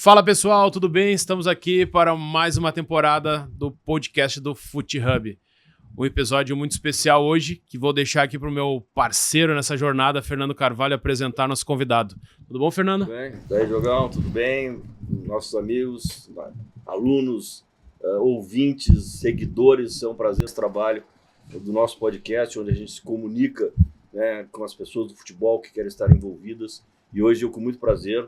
Fala pessoal, tudo bem? Estamos aqui para mais uma temporada do podcast do Fut Hub. Um episódio muito especial hoje, que vou deixar aqui para o meu parceiro nessa jornada, Fernando Carvalho, apresentar nosso convidado. Tudo bom, Fernando? Tudo bem? Daí, Jogão, tudo bem? Nossos amigos, alunos, ouvintes, seguidores, é um prazer esse trabalho do nosso podcast, onde a gente se comunica, né, com as pessoas do futebol que querem estar envolvidas. E hoje eu, com muito prazer,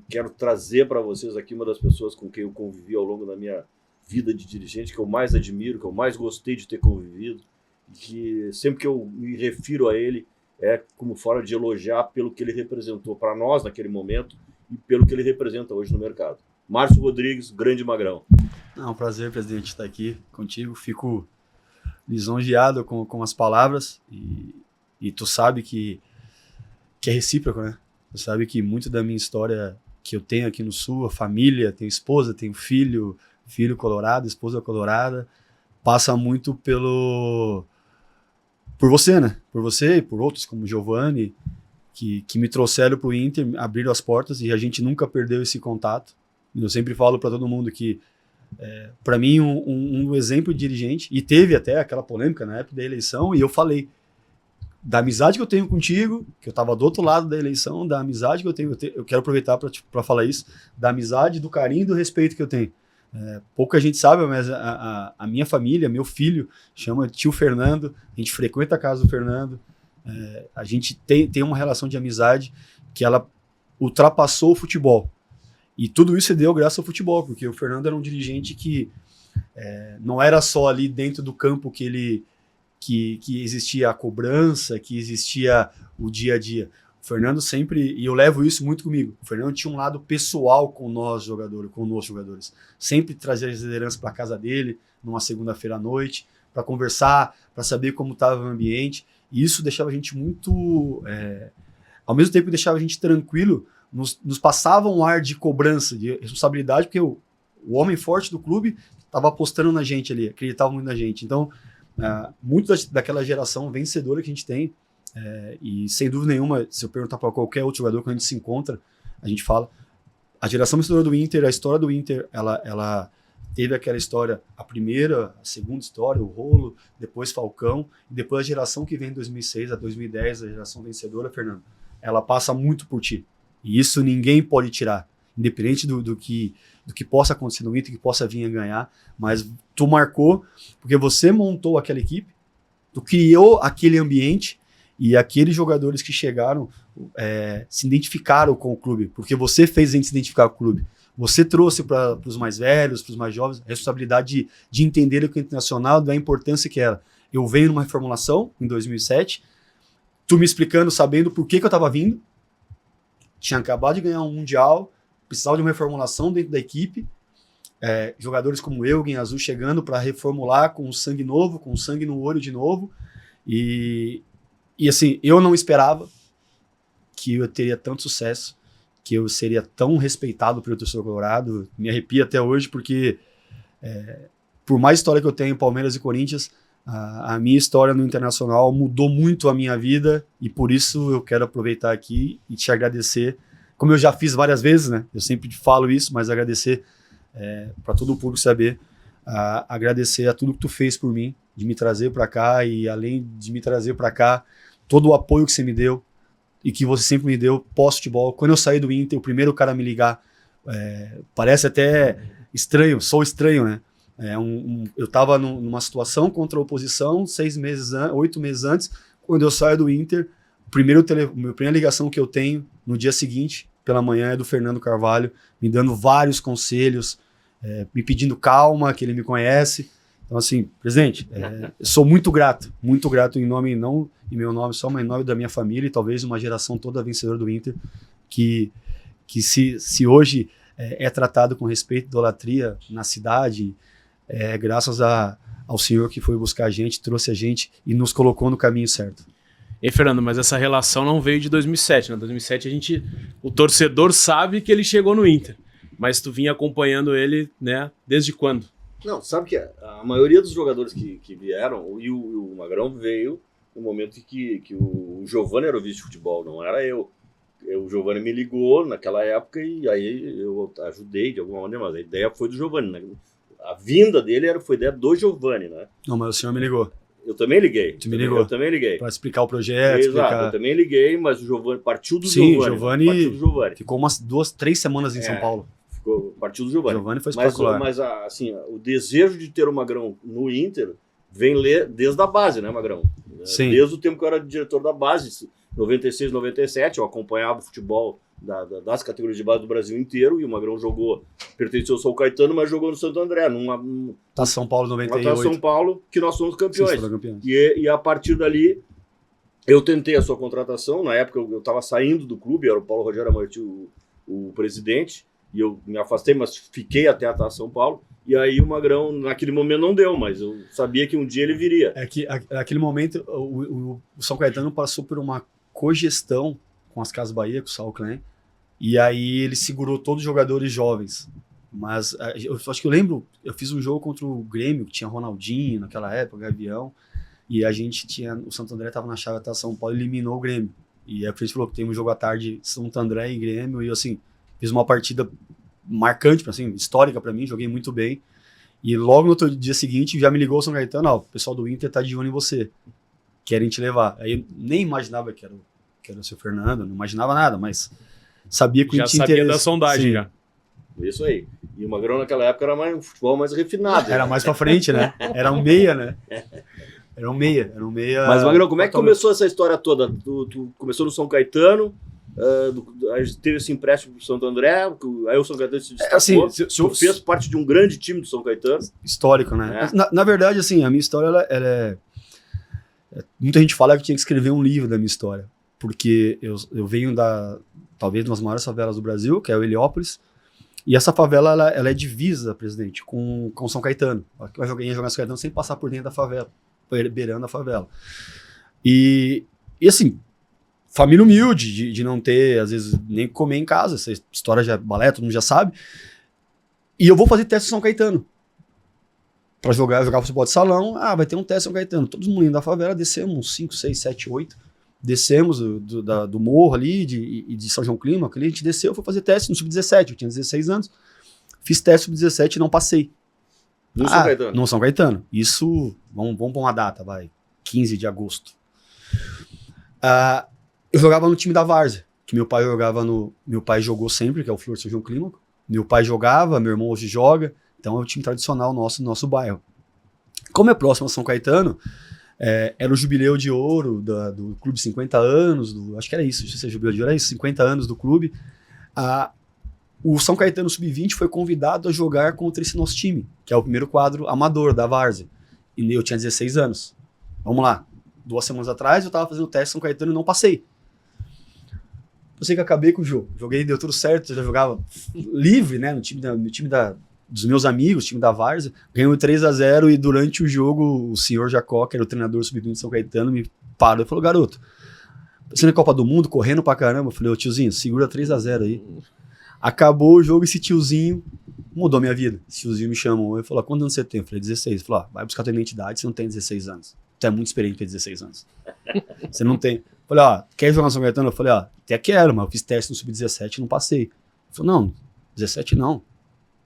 quero trazer para vocês aqui uma das pessoas com quem eu convivi ao longo da minha vida de dirigente, que eu mais admiro, que eu mais gostei de ter convivido, e que sempre que eu me refiro a ele é como forma de elogiar pelo que ele representou para nós naquele momento e pelo que ele representa hoje no mercado. Márcio Rodrigues, grande Magrão. É um prazer, presidente, estar aqui contigo. Fico lisonjeado com as palavras e tu sabe que é recíproco, né? Tu sabe que muito da minha história que eu tenho aqui no Sul, a família, tenho esposa, tenho filho colorado, esposa colorada, passa muito por você, né? Por você e por outros, como o Giovani, que me trouxeram para o Inter, abriram as portas e a gente nunca perdeu esse contato. Eu sempre falo para todo mundo que, para mim, um exemplo de dirigente, e teve até aquela polêmica na época da eleição, e eu falei da amizade que eu tenho contigo, que eu estava do outro lado da eleição, da amizade que eu tenho, eu quero aproveitar para falar isso, da amizade, do carinho e do respeito que eu tenho. Pouca gente sabe, mas a minha família, meu filho, chama tio Fernando, a gente frequenta a casa do Fernando, a gente tem uma relação de amizade que ela ultrapassou o futebol. E tudo isso se deu graças ao futebol, porque o Fernando era um dirigente que não era só ali dentro do campo que existia a cobrança, que existia o dia a dia. O Fernando sempre, e eu levo isso muito comigo, o Fernando tinha um lado pessoal com nós jogadores. Sempre trazia as lideranças para casa dele, numa segunda-feira à noite, para conversar, para saber como estava o ambiente. E isso deixava a gente muito... ao mesmo tempo que deixava a gente tranquilo, nos passava um ar de cobrança, de responsabilidade, porque o homem forte do clube estava apostando na gente ali, acreditava muito na gente. Então, muito daquela geração vencedora que a gente tem, e sem dúvida nenhuma, se eu perguntar para qualquer outro jogador, quando a gente se encontra, a gente fala, a geração vencedora do Inter, a história do Inter, ela teve aquela história, a primeira, a segunda história, o Rolo, depois Falcão, e depois a geração que vem em 2006 a 2010, a geração vencedora, Fernando, ela passa muito por ti. E isso ninguém pode tirar, independente do que possa acontecer no Inter, que possa vir a ganhar, mas tu marcou, porque você montou aquela equipe, tu criou aquele ambiente, e aqueles jogadores que chegaram se identificaram com o clube, porque você fez a gente se identificar com o clube. Você trouxe para os mais velhos, para os mais jovens, a responsabilidade de entender o que é internacional, da importância que era. Eu venho numa reformulação, em 2007, tu me explicando, sabendo por que eu estava vindo, tinha acabado de ganhar um Mundial, precisava de uma reformulação dentro da equipe, jogadores como eu, Guinha Azul, chegando para reformular com sangue novo, com sangue no olho de novo, e assim, eu não esperava que eu teria tanto sucesso, que eu seria tão respeitado pelo torcedor colorado. Me arrepia até hoje, porque por mais história que eu tenho em Palmeiras e Corinthians, a minha história no Internacional mudou muito a minha vida, e por isso eu quero aproveitar aqui e te agradecer, como eu já fiz várias vezes, né? Eu sempre falo isso, mas agradecer para todo o público saber, agradecer a tudo que tu fez por mim, de me trazer para cá, e além de me trazer para cá, todo o apoio que você me deu e que você sempre me deu pós-futebol. Quando eu saí do Inter, o primeiro cara a me ligar, parece até estranho, sou estranho, né? Eu estava numa situação contra a oposição 8 meses antes. Quando eu saio do Inter, a primeira ligação que eu tenho no dia seguinte, pela manhã, é do Fernando Carvalho, me dando vários conselhos, me pedindo calma, que ele me conhece. Então, assim, presidente, eu sou muito grato em nome, não em meu nome só, mas em nome da minha família, e talvez uma geração toda vencedora do Inter, que se hoje é tratado com respeito e idolatria na cidade, graças ao senhor que foi buscar a gente, trouxe a gente e nos colocou no caminho certo. E Fernando, mas essa relação não veio de 2007, né? 2007 o torcedor sabe que ele chegou no Inter, mas tu vinha acompanhando ele, né, desde quando? Não, sabe que a maioria dos jogadores que vieram, e o Magrão veio no momento em que o Giovani era o vice de futebol, não era eu. o Giovanni me ligou naquela época e aí eu ajudei de alguma maneira, mas a ideia foi do Giovanni, né? A vinda dele foi ideia do Giovanni, né? Não, mas o senhor me ligou. Eu também liguei. Tu me ligou? Eu também liguei. Para explicar o projeto, Exato, eu também liguei, mas o Giovanni partiu do Sim, Giovanni. Partiu do Giovanni. Ficou umas 2, 3 semanas em São Paulo. Partiu do Giovanni. Giovanni foi espetacular. Mas assim, o desejo de ter o Magrão no Inter vem desde a base, né, Magrão? Sim. Desde o tempo que eu era diretor da base, 96, 97, eu acompanhava o futebol das categorias de base do Brasil inteiro, e o Magrão pertenceu ao São Caetano, mas jogou no Santo André, Tá São Paulo 98. Tá São Paulo, que nós fomos campeões. Sim, e a partir dali, eu tentei a sua contratação. Na época eu estava saindo do clube, era o Paulo Rogério Amarti o presidente, e eu me afastei, mas fiquei até a São Paulo. E aí o Magrão, naquele momento, não deu, mas eu sabia que um dia ele viria. É que naquele momento o São Caetano passou por uma cogestão com as Casas Bahia, com o Saul Klein, e aí ele segurou todos os jogadores jovens. Mas eu acho que eu lembro, eu fiz um jogo contra o Grêmio, que tinha Ronaldinho naquela época, Gavião, e a gente o Santo André estava na chave até São Paulo e eliminou o Grêmio. E aí a gente falou que tem um jogo à tarde, Santo André e Grêmio, e assim, fiz uma partida marcante, assim, histórica para mim, joguei muito bem. E logo no outro dia seguinte já me ligou o São Caetano, ó, o pessoal do Inter tá de olho em você, querem te levar. Aí eu nem imaginava que era o seu Fernando, não imaginava nada, mas sabia que já tinha sabia interesse. da sondagem. Sim. Já. Isso aí. E o Magrão naquela época era um futebol mais refinado. Era mais pra frente, né? Era um meia, né? Era um meia. Mas, Magrão, como é que começou essa história toda? Tu começou no São Caetano, aí teve esse empréstimo pro Santo André, aí o São Caetano se destacou. Assim, tu fez parte de um grande time do São Caetano. Histórico, né? Na verdade, assim, a minha história, ela é... Muita gente fala que tinha que escrever um livro da minha história, porque eu venho talvez, de uma das maiores favelas do Brasil, que é o Heliópolis, e essa favela, ela é divisa, presidente, com São Caetano. Vai jogar São Caetano sem passar por dentro da favela, beirando a favela. E assim, família humilde, de não ter, às vezes, nem comer em casa. Essa história já é balé, todo mundo já sabe. E eu vou fazer teste em São Caetano. Pra jogar futebol de salão, vai ter um teste em São Caetano. Todos os meninos da favela, descemos uns 5, 6, 7, 8. Descemos do morro ali, de São João Clímaco, ali a gente desceu, foi fazer teste no Sub-17, eu tinha 16 anos, fiz teste Sub-17 e não passei. No São Caetano? No São Caetano. Isso, vamos pôr uma data, 15 de agosto. Eu jogava no time da Várzea, que meu pai jogou sempre, que é o Flor São João Clímaco. Meu pai jogava, meu irmão hoje joga, então é o time tradicional nosso bairro. Como é próximo a São Caetano, era o jubileu de ouro do clube, 50 anos, acho que era isso, não sei se é jubileu de ouro, era isso, 50 anos do clube. O São Caetano Sub-20 foi convidado a jogar contra esse nosso time, que é o primeiro quadro amador da Várzea. E eu tinha 16 anos. Vamos lá. 2 semanas atrás eu estava fazendo o teste em São Caetano e não passei. Eu sei que acabei com o jogo. Joguei, deu tudo certo, eu já jogava livre, né, no time dos meus amigos, time da Várzea, ganhou 3-0 e durante o jogo o senhor Jacó, que era o treinador sub-20 de São Caetano, me parou e falou: garoto, você na Copa do Mundo, correndo pra caramba. Eu falei: ô tiozinho, segura 3-0 aí. Acabou o jogo, esse tiozinho mudou minha vida. Esse tiozinho me chamou e falou: quantos anos você tem? Eu falei: 16. Ele falou: vai buscar tua identidade, você não tem 16 anos. Tu é muito experiente pra ter 16 anos. Você não tem. Eu falei: quer jogar no São Caetano? Eu falei: até quero, mas eu fiz teste no Sub-17 e não passei. Ele falou: não, 17 não.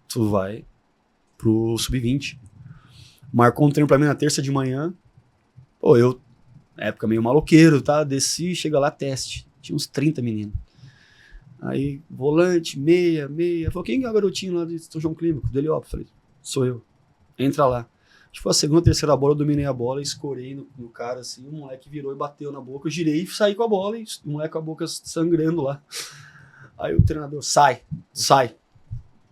Tu vai pro Sub-20. Marcou um treino pra mim na terça de manhã. Pô, eu, na época meio maloqueiro, tá? Desci, chega lá, teste. Tinha uns 30 meninos. Aí, volante, meia. Falou: quem é o garotinho lá de São João Clímaco? Do Heliópolis. Falei: sou eu. Entra lá. Tipo, a segunda, terceira bola, eu dominei a bola, escorei no cara, assim, o moleque virou e bateu na boca, eu girei e saí com a bola, e o moleque com a boca sangrando lá. Aí o treinador: sai. Falei: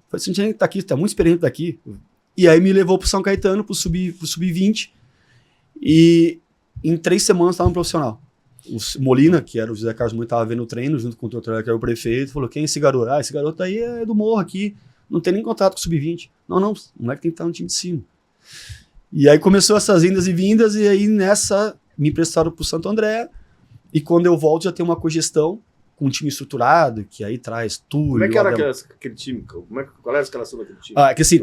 você não tinha que estar aqui, você tá muito experiente daqui. E aí me levou pro São Caetano, pro Sub-20, e em 3 semanas estava no profissional. O Molina, que era o José Carlos Muito, estava vendo o treino, junto com o doutor, que era o prefeito, falou: quem é esse garoto? Esse garoto aí é do morro aqui, não tem nem contato com o Sub-20. Não, o moleque tem que estar no time de cima. E aí começou essas indas e vindas, e aí nessa me emprestaram pro Santo André, e quando eu volto já tem uma cogestão com um time estruturado, que aí traz tudo. Como é que era aquele time? Qual era a escalação daquele time? Que assim,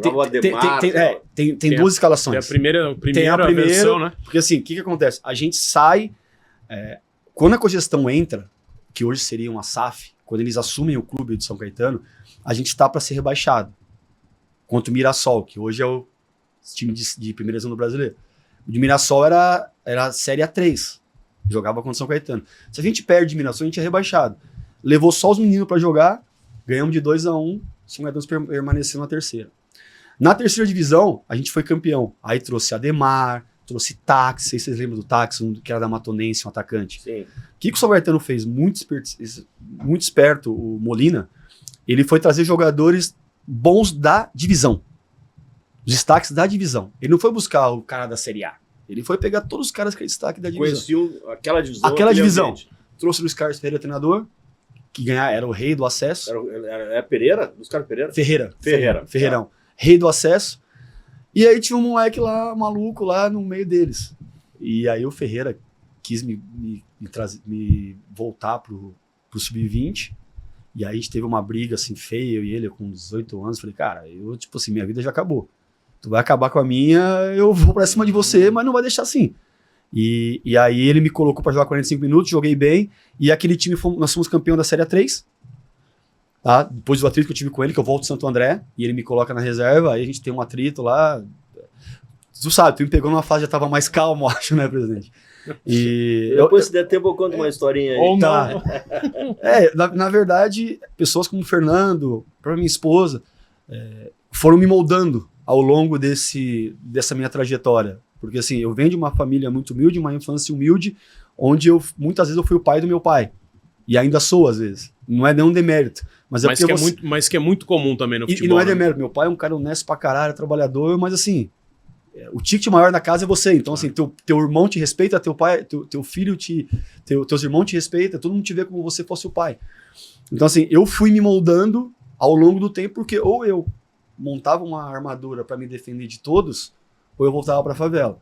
tem 2 escalações. Tem a primeira versão, né? Porque assim, o que acontece? A gente sai... quando a cogestão entra, que hoje seria uma SAF, quando eles assumem o clube de São Caetano, a gente está para ser rebaixado. Contra o Mirassol, que hoje é o time de primeira divisão do brasileiro. O de Mirassol era a Série A3. Jogava contra o São Caetano. Se a gente perde de Mirassol, a gente é rebaixado. Levou só os meninos para jogar, ganhamos de 2-1, São Caetano permaneceu na terceira. Na terceira divisão, a gente foi campeão. Aí trouxe Ademar, trouxe Táxi, não sei se vocês lembram do Táxi, que era da Matonense, um atacante. Sim. O que o São Caetano fez? Muito esperto, o Molina, ele foi trazer jogadores bons da divisão. Os destaques da divisão. Ele não foi buscar o cara da Série A. Ele foi pegar todos os caras que é destaque da divisão. Conheciam aquela divisão. Aquela divisão. Ambiente. Trouxe o Luiz Carlos Ferreira, treinador, que era o rei do acesso. Era Pereira? Luiz Carlos Pereira? Ferreirão. Rei do acesso. E aí tinha um moleque lá, maluco, lá no meio deles. E aí o Ferreira quis me voltar pro Sub-20. E aí a gente teve uma briga assim feia, eu e ele, com 18 anos. Falei, cara, tipo assim, minha vida já acabou. Tu vai acabar com a minha, eu vou pra cima de você, mas não vai deixar assim. E aí ele me colocou pra jogar 45 minutos, joguei bem. E aquele time, nós fomos campeão da Série A3. Tá? Depois do atrito que eu tive com ele, que eu volto de Santo André, e ele me coloca na reserva, aí a gente tem um atrito lá. Tu sabe, tu me pegou numa fase, já tava mais calmo, acho, né, presidente? E depois, se der tempo, eu conto uma historinha aí. Ou tá. não. Na verdade, pessoas como o Fernando, pra minha esposa, foram me moldando ao longo dessa minha trajetória. Porque assim, eu venho de uma família muito humilde, uma infância humilde, onde muitas vezes eu fui o pai do meu pai. E ainda sou, às vezes. Não é nenhum demérito. Mas que é muito comum também no futebol. E não é né? demérito. Meu pai é um cara honesto pra caralho, trabalhador, mas assim, o ticket maior da casa é você. Então, assim, teu irmão te respeita, teu pai, teu filho teus irmãos te respeitam, todo mundo te vê como você fosse o pai. Então, assim, eu fui me moldando ao longo do tempo, porque ou eu montava uma armadura para me defender de todos, ou eu voltava pra favela.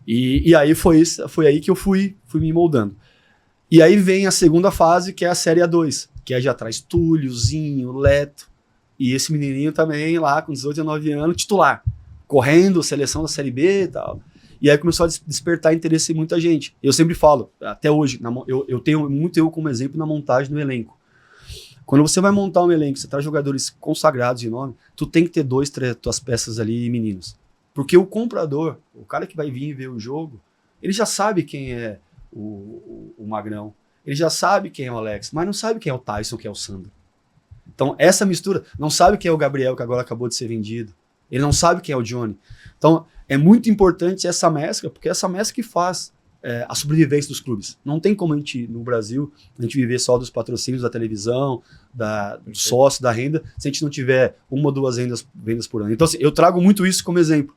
E aí foi aí que eu fui me moldando. E aí vem a segunda fase, que é a Série A2, que é já traz Túliozinho, Leto, e esse menininho também lá com 18, 19 anos, titular, correndo, seleção da Série B e tal. E aí começou a despertar interesse em muita gente. Eu sempre falo, até hoje, eu tenho muito eu como exemplo na montagem do elenco. Quando você vai montar um elenco, você traz jogadores consagrados de nome, tu tem que ter 2, 3 tuas peças ali meninos. Porque o comprador, o cara que vai vir ver o jogo, ele já sabe quem é o Magrão, ele já sabe quem é o Alex, mas não sabe quem é o Tyson, quem é o Sandro. Então essa mistura, não sabe quem é o Gabriel, que agora acabou de ser vendido, ele não sabe quem é o Johnny. Então é muito importante essa mescla, porque é essa mescla que faz a sobrevivência dos clubes. Não tem como a gente, no Brasil, a gente viver só dos patrocínios da televisão, do sócio, da renda, se a gente não tiver 1 ou 2 vendas por ano. Então assim, eu trago muito isso como exemplo.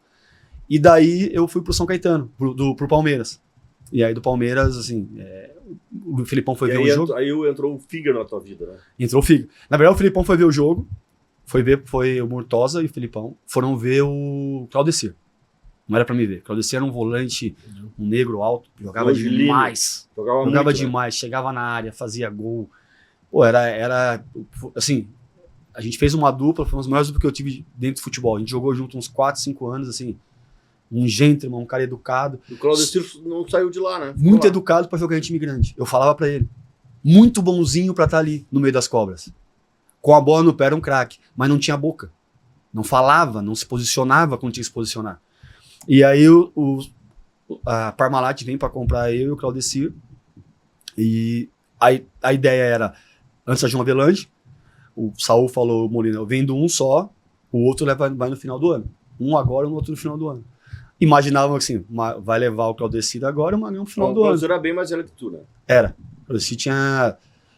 E daí eu fui pro São Caetano, pro Palmeiras. E aí do Palmeiras, assim, o Filipão foi ver o jogo. Aí entrou o Figueiredo na tua vida, né? Entrou o Figueiredo. Na verdade, o Filipão foi ver o jogo, foi o Murtosa e o Filipão, foram ver o Claudecir. Não era pra me ver. Claudecir era um volante, um negro alto, jogava demais. Jogava muito, demais, né? Chegava na área, fazia gol. Pô, era assim, a gente fez uma dupla, foi uma das maiores duplas que eu tive dentro do futebol. A gente jogou junto uns 4, 5 anos, assim, um gentleman, um cara educado. O Claudecir não saiu de lá, né? Muito educado pra jogar em time grande. Eu falava pra ele, muito bonzinho pra estar ali no meio das cobras. Com a bola no pé era um craque, mas não tinha boca. Não falava, não se posicionava quando tinha que se posicionar. E aí a Parmalat vem pra comprar eu e o Claudecir. E a ideia era, antes da João Avelange, o Saul falou, Molina, eu vendo um só, o outro vai no final do ano. Um agora e o outro no final do ano. Imaginavam assim, vai levar o Claudecir agora e o Magrão no final do ano. O Claudecir era bem mais velho que tu, né? Era. O Claudecir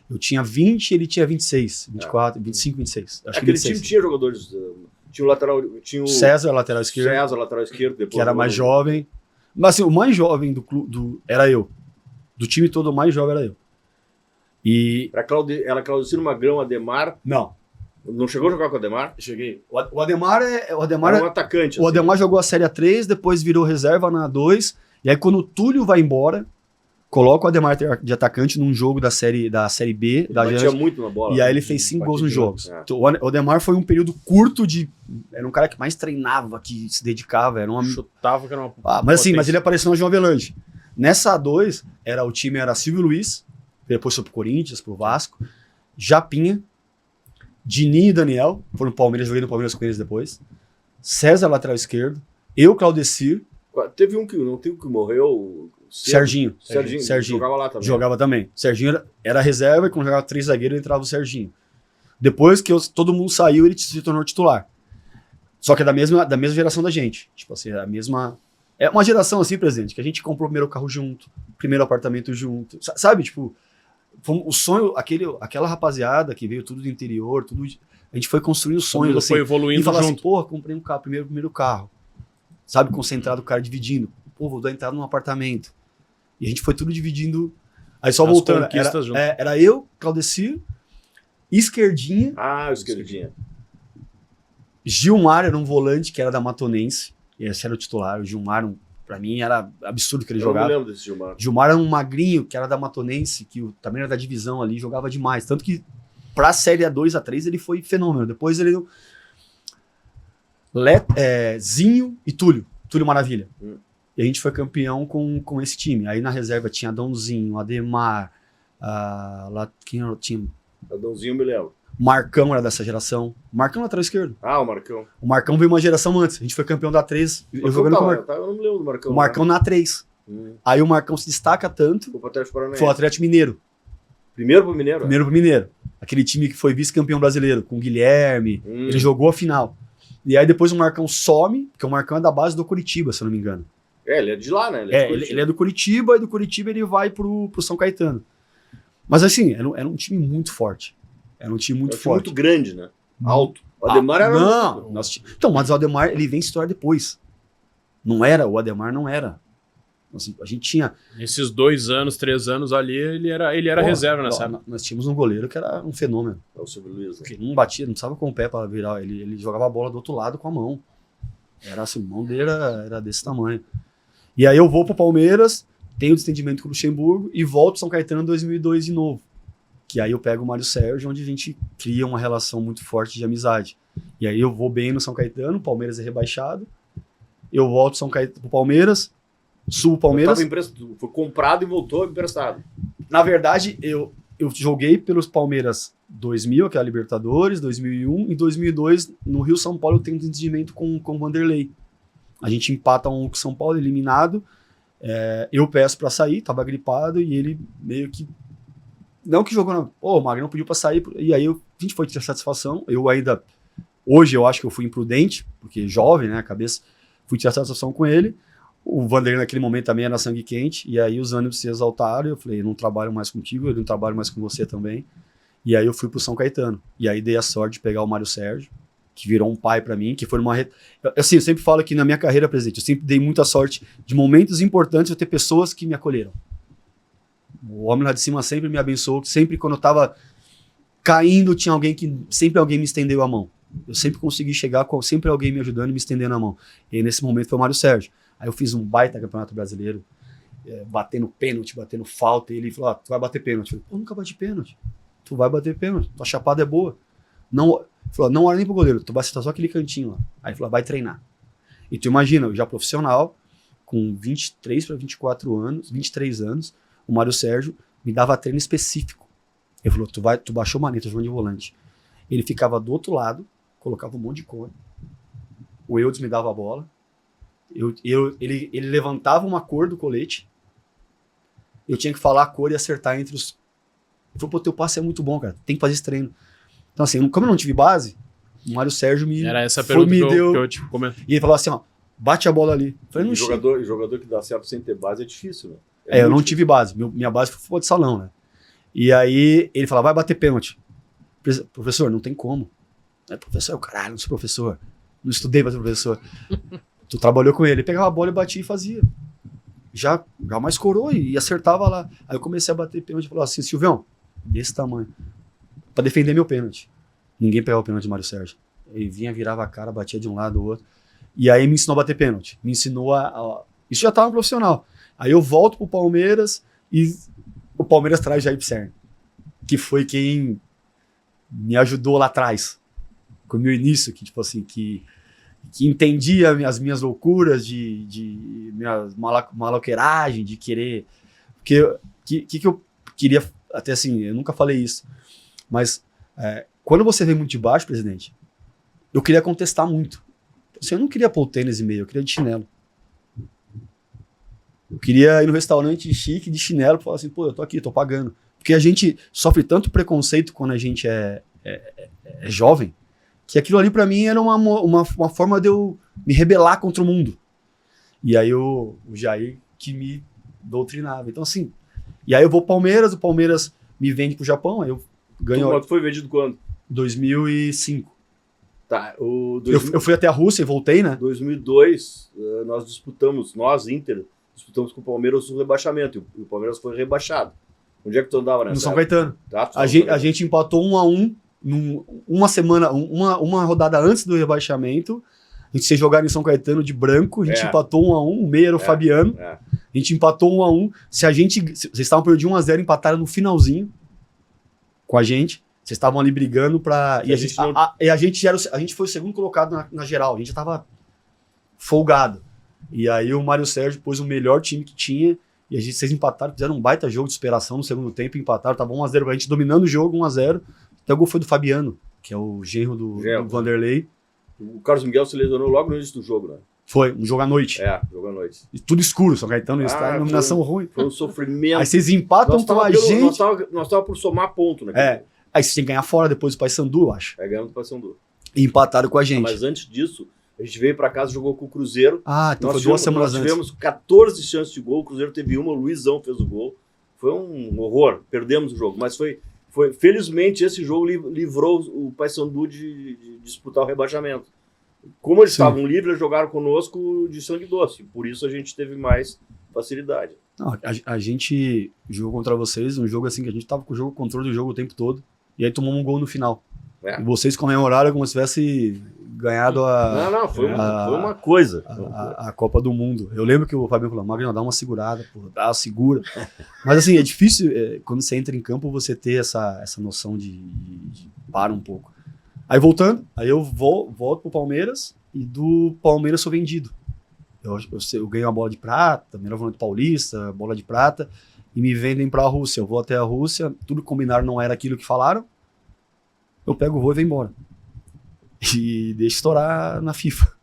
eu tinha 20, ele tinha 26, 24, 25, 26. Acho que aquele time tinha jogadores, tinha o lateral, tinha o César, lateral esquerdo. Depois que era mais jovem. Mas assim, o mais jovem era eu. Do time todo, o mais jovem era eu. E era Claudecir, Magrão, Ademar. Não chegou a jogar com o Ademar? Cheguei. O Ademar era um atacante. O Ademar jogou a Série A3, depois virou reserva na A2. E aí, quando o Túlio vai embora, coloca o Ademar de atacante num jogo da Série B. Ele batia muito na bola. E aí ele fez 5 gols nos jogos. Então, o Ademar foi um período curto era um cara que mais treinava, que se dedicava. Chutava que era uma... mas assim, ele apareceu na João Avelange. Nessa A2, o time era Silvio Luiz, depois foi pro Corinthians, pro Vasco. Japinha, Dini e Daniel, foram no Palmeiras, joguei no Palmeiras com eles depois. César, lateral esquerdo. Eu, Claudecir. Teve um que não tem um que morreu. Serginho. Jogava lá também. Jogava também. Serginho era reserva e quando jogava 3 zagueiros entrava o Serginho. Depois que todo mundo saiu, ele se tornou titular. Só que é da mesma geração da gente. Tipo assim, a mesma... É uma geração assim, presidente, que a gente comprou o primeiro carro junto, primeiro apartamento junto. Sabe, tipo, o sonho, aquela rapaziada que veio tudo do interior, tudo... A gente foi construindo sonhos, assim. Foi evoluindo e falar junto. assim, porra, comprei um carro, primeiro carro. Sabe, concentrado, o cara dividindo. Pô, vou dar entrada num apartamento. E a gente foi tudo dividindo. Aí só As voltando, conquistas junto. era eu, Claudecir, Esquerdinha. Ah, o Esquerdinha. Gilmar era um volante que era da Matonense. E esse era o titular. O Gilmar, pra mim, era absurdo que ele jogava. Eu não lembro desse Gilmar. Gilmar era um magrinho que era da Matonense, que também era da divisão ali, jogava demais. Tanto que pra Série A2, A3, ele foi fenômeno. Depois ele... Zinho e Túlio Maravilha. E a gente foi campeão com esse time. Aí na reserva tinha Adãozinho, Ademar, quem tinha? Adãozinho me lembro. Marcão era dessa geração. Marcão lateral esquerdo. Ah, o Marcão. O Marcão veio uma geração antes. A gente foi campeão da A3. Eu jogando com o Marcão. Eu não me lembro do Marcão. O Marcão na A3. Aí o Marcão se destaca tanto. Foi pro Atlético Paranaense. Foi o Atlético Mineiro. Primeiro pro Mineiro? Primeiro pro Mineiro. Aquele time que foi vice-campeão brasileiro, com o Guilherme. Ele jogou a final. E aí depois o Marcão some, porque o Marcão é da base do Curitiba, se eu não me engano. Ele é de lá, né? Ele é do Curitiba, e do Curitiba ele vai pro São Caetano. Mas assim, era um time muito forte. Era um time muito forte. Muito grande, né? Alto. O Ademar era... Não! Então, mas o Ademar, ele vem estourar depois. O Ademar não era. Assim, a gente tinha... Esses 2 anos, 3 anos ali, ele era reserva nessa época. Nós tínhamos um goleiro que era um fenômeno. É o Silvio Luiz. Né? Que não batia, não precisava com o pé para virar. Ele jogava a bola do outro lado com a mão. Era assim, a mão dele era desse tamanho. E aí eu vou pro Palmeiras, tenho desentendimento com o Luxemburgo e volto pro São Caetano em 2002 de novo. Que aí eu pego o Mário Sérgio, onde a gente cria uma relação muito forte de amizade. E aí eu vou bem no São Caetano, o Palmeiras é rebaixado. Eu volto pro Palmeiras, subo o Palmeiras. Foi comprado e voltou emprestado. Na verdade, eu joguei pelos Palmeiras 2000, que é a Libertadores, 2001, e 2002 no Rio São Paulo eu tenho um desentendimento com o Vanderlei. A gente empata com o São Paulo, eliminado. Eu peço pra sair, tava gripado, e ele meio que... Não que jogou... o Magno pediu pra sair, e aí a gente foi ter satisfação. Eu ainda... Hoje eu acho que eu fui imprudente, porque jovem, né, a cabeça... Fui tirar satisfação com ele. O Vanderlei naquele momento também era sangue quente, e aí os ânimos se exaltaram, eu falei, eu não trabalho mais contigo, eu não trabalho mais com você também. E aí eu fui pro São Caetano. E aí dei a sorte de pegar o Mário Sérgio, que virou um pai pra mim, que foi numa... Assim, eu sempre falo que na minha carreira, presidente, eu sempre dei muita sorte de momentos importantes eu ter pessoas que me acolheram. O homem lá de cima sempre me abençoou, sempre quando eu tava caindo, sempre alguém me estendeu a mão. Eu sempre consegui chegar com sempre alguém me ajudando e me estendendo a mão. E aí, nesse momento foi o Mário Sérgio. Aí eu fiz um baita campeonato brasileiro, batendo pênalti, batendo falta, e ele falou, tu vai bater pênalti. Eu falei, nunca bati pênalti. Tu vai bater pênalti, tua chapada é boa. Não, falou, não olha nem pro goleiro, tu vai acertar só aquele cantinho lá. Aí ele falou, vai treinar. E tu imagina, eu já profissional, com 23 para 24 anos, 23 anos, o Mário Sérgio me dava treino específico. Ele falou, tu baixou o maneta, jogando de volante. Ele ficava do outro lado, colocava um monte de cone. O Eudes me dava a bola. Ele levantava uma cor do colete. Eu tinha que falar a cor e acertar entre os... Ele falou, pô, teu passe é muito bom, cara. Tem que fazer esse treino. Então, assim, como eu não tive base, o Mário Sérgio me... Era essa pergunta que eu te comento. E ele falou assim, ó, bate a bola ali. Eu falei, não, jogador que dá certo sem ter base é difícil, né? Eu não tive base. Minha base foi futebol de salão, né? E aí ele falava, vai bater pênalti. Professor, não tem como. Professor, caralho, não sou professor. Não estudei pra ser professor. Tu trabalhou com ele. Ele pegava a bola e batia e fazia. Já mais corou e acertava lá. Aí eu comecei a bater pênalti e falava assim, Silvião, desse tamanho. Pra defender meu pênalti. Ninguém pegava o pênalti de Mário Sérgio. Ele vinha, virava a cara, batia de um lado do outro. E aí me ensinou a bater pênalti. Me ensinou Isso já tava no profissional. Aí eu volto pro Palmeiras e o Palmeiras traz Jair Pisserni, que foi quem me ajudou lá atrás. Com o meu início, que tipo assim, que entendia as minhas loucuras de minha maloqueiragem, de querer... Que eu queria até assim, eu nunca falei isso, mas quando você vem muito de baixo, presidente, eu queria contestar muito. Assim, eu não queria pôr o tênis e meia, eu queria de chinelo. Eu queria ir no restaurante chique de chinelo e falar assim, pô, eu tô aqui, tô pagando. Porque a gente sofre tanto preconceito quando a gente é jovem, que aquilo ali pra mim era uma forma de eu me rebelar contra o mundo. E aí o Jair que me doutrinava. Então assim, e aí eu vou pro Palmeiras, o Palmeiras me vende pro Japão, aí eu ganho... Tu foi vendido quando? 2005. Tá, Eu fui até a Rússia e voltei, né? 2002, nós, Inter, disputamos com o Palmeiras o rebaixamento, e o Palmeiras foi rebaixado. Onde é que tu andava nessa No São época? Caetano. Tá, A gente empatou 1-1 uma rodada antes do rebaixamento. A gente se jogar em São Caetano de branco, a gente empatou 1-1, o meio era o Fabiano. A gente empatou 1-1. Vocês estavam perdendo 1-0, empataram no finalzinho com a gente. Vocês estavam ali brigando pra. E a gente foi o segundo colocado na geral. A gente já tava folgado. E aí o Mário Sérgio pôs o melhor time que tinha. E vocês empataram, fizeram um baita jogo de superação no segundo tempo, empataram, tava 1-0, a gente dominando o jogo, 1-0. Até o gol foi do Fabiano, que é o genro do Vanderlei. O Carlos Miguel se lesionou logo no início do jogo, né? Foi, um jogo à noite. Jogo à noite. E tudo escuro, São Caetano, iluminação ruim. Foi um sofrimento. Aí vocês empatam com a gente. Nós tava por somar ponto, né? Aí vocês têm que ganhar fora depois do Paysandu, eu acho. Ganhamos do Paysandu. E empataram com a gente. Mas antes disso, a gente veio pra casa e jogou com o Cruzeiro. Então foi 2 semanas antes. Nós tivemos 14 chances de gol, o Cruzeiro teve uma, o Luizão fez o gol. Foi um horror, perdemos o jogo. Mas foi felizmente, esse jogo livrou o Paysandu de disputar o rebaixamento. Como eles estavam livres, eles jogaram conosco de sangue doce. Por isso a gente teve mais facilidade. Não, a gente jogou contra vocês, um jogo assim que a gente tava com o controle do jogo o tempo todo. E aí tomamos um gol no final. E vocês comemoraram como se tivesse ganhado foi uma coisa. A Copa do Mundo. Eu lembro que o Fabiano falou, Magno, dá uma segurada, pô, dá uma segura. Mas assim, é difícil, quando você entra em campo, você ter essa noção de para um pouco. Aí voltando, aí eu volto pro Palmeiras, e do Palmeiras sou vendido. Eu ganho uma bola de prata, melhor volante paulista, bola de prata, e me vendem pra Rússia. Eu vou até a Rússia, tudo que combinaram não era aquilo que falaram, eu pego o voo e venho embora. E deixo estourar na FIFA.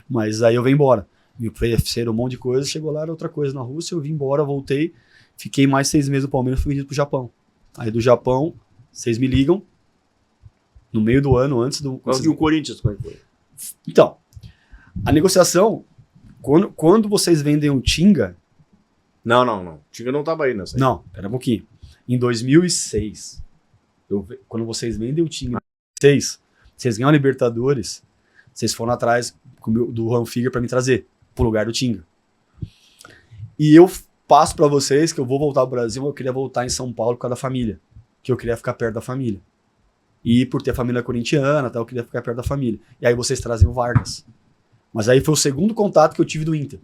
Mas aí eu venho embora. Me ofereceram um monte de coisa, chegou lá, era outra coisa na Rússia, eu vim embora, voltei, fiquei mais 6 meses no Palmeiras, fui vendido pro Japão. Aí do Japão, vocês me ligam, no meio do ano, antes do... E o Corinthians, como foi? Então, a negociação, quando vocês vendem o Tinga... Não. Tinga não tava aí nessa. Não, pera um pouquinho. Em 2006, quando vocês vendem o Tinga, vocês ganham a Libertadores, vocês foram atrás do Juan Figuer para me trazer pro lugar do Tinga. E eu passo para vocês que eu vou voltar ao Brasil, eu queria voltar em São Paulo por causa da família, que eu queria ficar perto da família. E por ter família corintiana, eu queria ficar perto da família. E aí vocês trazem o Vargas. Mas aí foi o segundo contato que eu tive do Inter.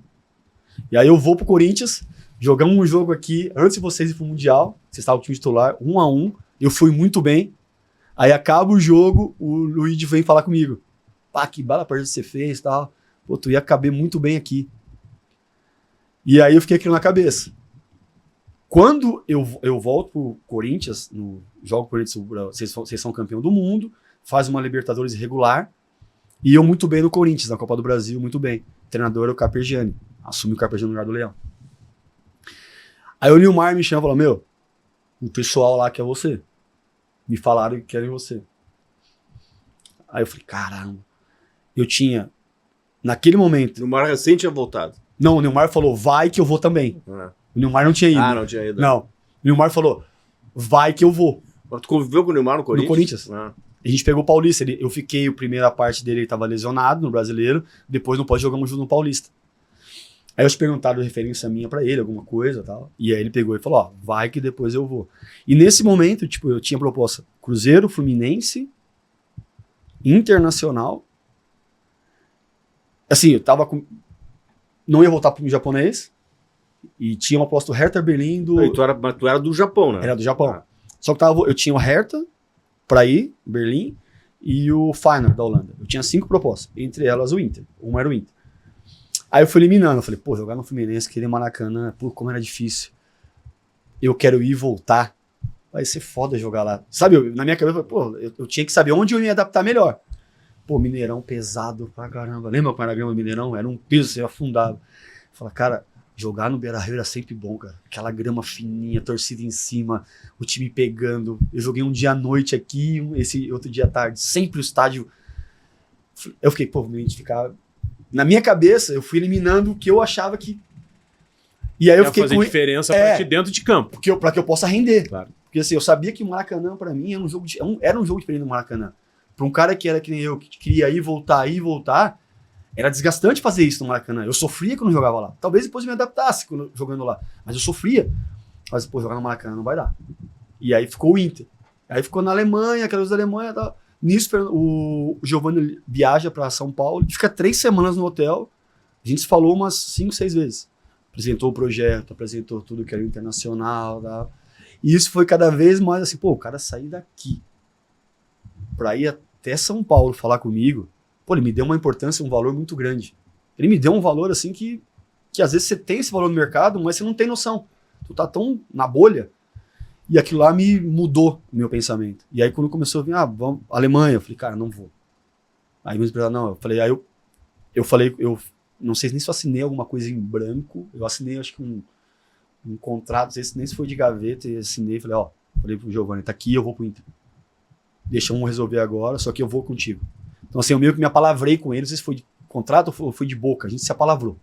E aí eu vou pro Corinthians, jogamos um jogo aqui, antes de vocês ir pro Mundial, vocês estavam no time titular, 1-1, eu fui muito bem. Aí acaba o jogo, o Luigi vem falar comigo. Pá, que bala partida você fez e tal. Pô, tu ia caber muito bem aqui. E aí eu fiquei aquilo na cabeça. Quando eu volto pro Corinthians, jogo com o Corinthians, vocês são campeão do mundo, faz uma Libertadores irregular, e eu muito bem no Corinthians, na Copa do Brasil, muito bem. O treinador era o Carpegiani. Assumi o Carpegiani no lugar do Leão. Aí o Nilmar me chama e falou, meu, o pessoal lá quer você. Me falaram que querem você. Aí eu falei, caramba. Eu tinha, naquele momento... O Nilmar recente tinha voltado. Não, o Nilmar falou, vai que eu vou também. O Nilmar não tinha ido. Não tinha ido. Não. O Nilmar falou, vai que eu vou. Tu conviveu com o Nilmar no Corinthians? No Corinthians. A gente pegou o Paulista. Eu fiquei, a primeira parte dele, ele estava lesionado no Brasileiro. Depois não pode jogar junto no Paulista. Aí eles perguntaram referência minha pra ele, alguma coisa e tal. E aí ele pegou e falou, ó, vai que depois eu vou. E nesse momento, tipo, eu tinha proposta Cruzeiro, Fluminense, Internacional. Assim, eu tava com... Não ia voltar pro japonês. E tinha uma proposta do Hertha Berlim do... Mas tu era do Japão, né? Era do Japão. Só que eu tinha o Hertha pra ir, Berlim, e o Feyenoord da Holanda. Eu tinha 5 propostas, entre elas o Inter. Uma era o Inter. Aí eu fui eliminando, eu falei, pô, jogar no Fluminense, querer Maracanã, pô, como era difícil. Eu quero ir e voltar vai ser foda jogar lá. Sabe, na minha cabeça, pô, eu tinha que saber onde eu ia me adaptar melhor. Pô, Mineirão pesado pra caramba. Lembra quando era grama Mineirão? Era um peso, você afundava. Fala, cara, jogar no Beira-Rio era sempre bom, cara. Aquela grama fininha, torcida em cima, o time pegando. Eu joguei um dia à noite aqui, esse outro dia à tarde. Sempre o estádio... Eu fiquei, pô, vou me identificar. Na minha cabeça, eu fui eliminando o que eu achava que... E aí eu fiquei fazer diferença pra ti dentro de campo. Pra que eu possa render. Claro. Porque assim, eu sabia que o Maracanã, pra mim, era um jogo diferente do Maracanã. Pra um cara que era que nem eu, que queria ir e voltar, era desgastante fazer isso no Maracanã. Eu sofria quando jogava lá. Talvez depois eu me adaptasse jogando lá. Mas eu sofria. Mas, pô, jogar no Maracanã não vai dar. E aí ficou o Inter. Aí ficou na Alemanha, aquela coisa da Alemanha e tal. Nisso, o Giovanni viaja pra São Paulo, fica 3 semanas no hotel. A gente se falou umas 5, 6 vezes. Apresentou o projeto, apresentou tudo que era internacional. Tal. E isso foi cada vez mais assim, pô, o cara sair daqui pra ir até São Paulo falar comigo, pô, ele me deu uma importância, um valor muito grande. Ele me deu um valor assim que às vezes você tem esse valor no mercado, mas você não tem noção. Tu tá tão na bolha. E aquilo lá me mudou o meu pensamento. E aí quando começou a vir, vamos, Alemanha, eu falei, cara, não vou. Aí meus empresários, não, eu falei, eu não sei nem se eu assinei alguma coisa em branco, eu assinei acho que um contrato, não sei nem se foi de gaveta, e assinei, falei pro Giovanni, tá aqui, eu vou pro Inter. Deixa um resolver agora, só que eu vou contigo. Então assim, eu meio que me apalavrei com ele, não sei se foi de contrato ou foi de boca, a gente se apalavrou.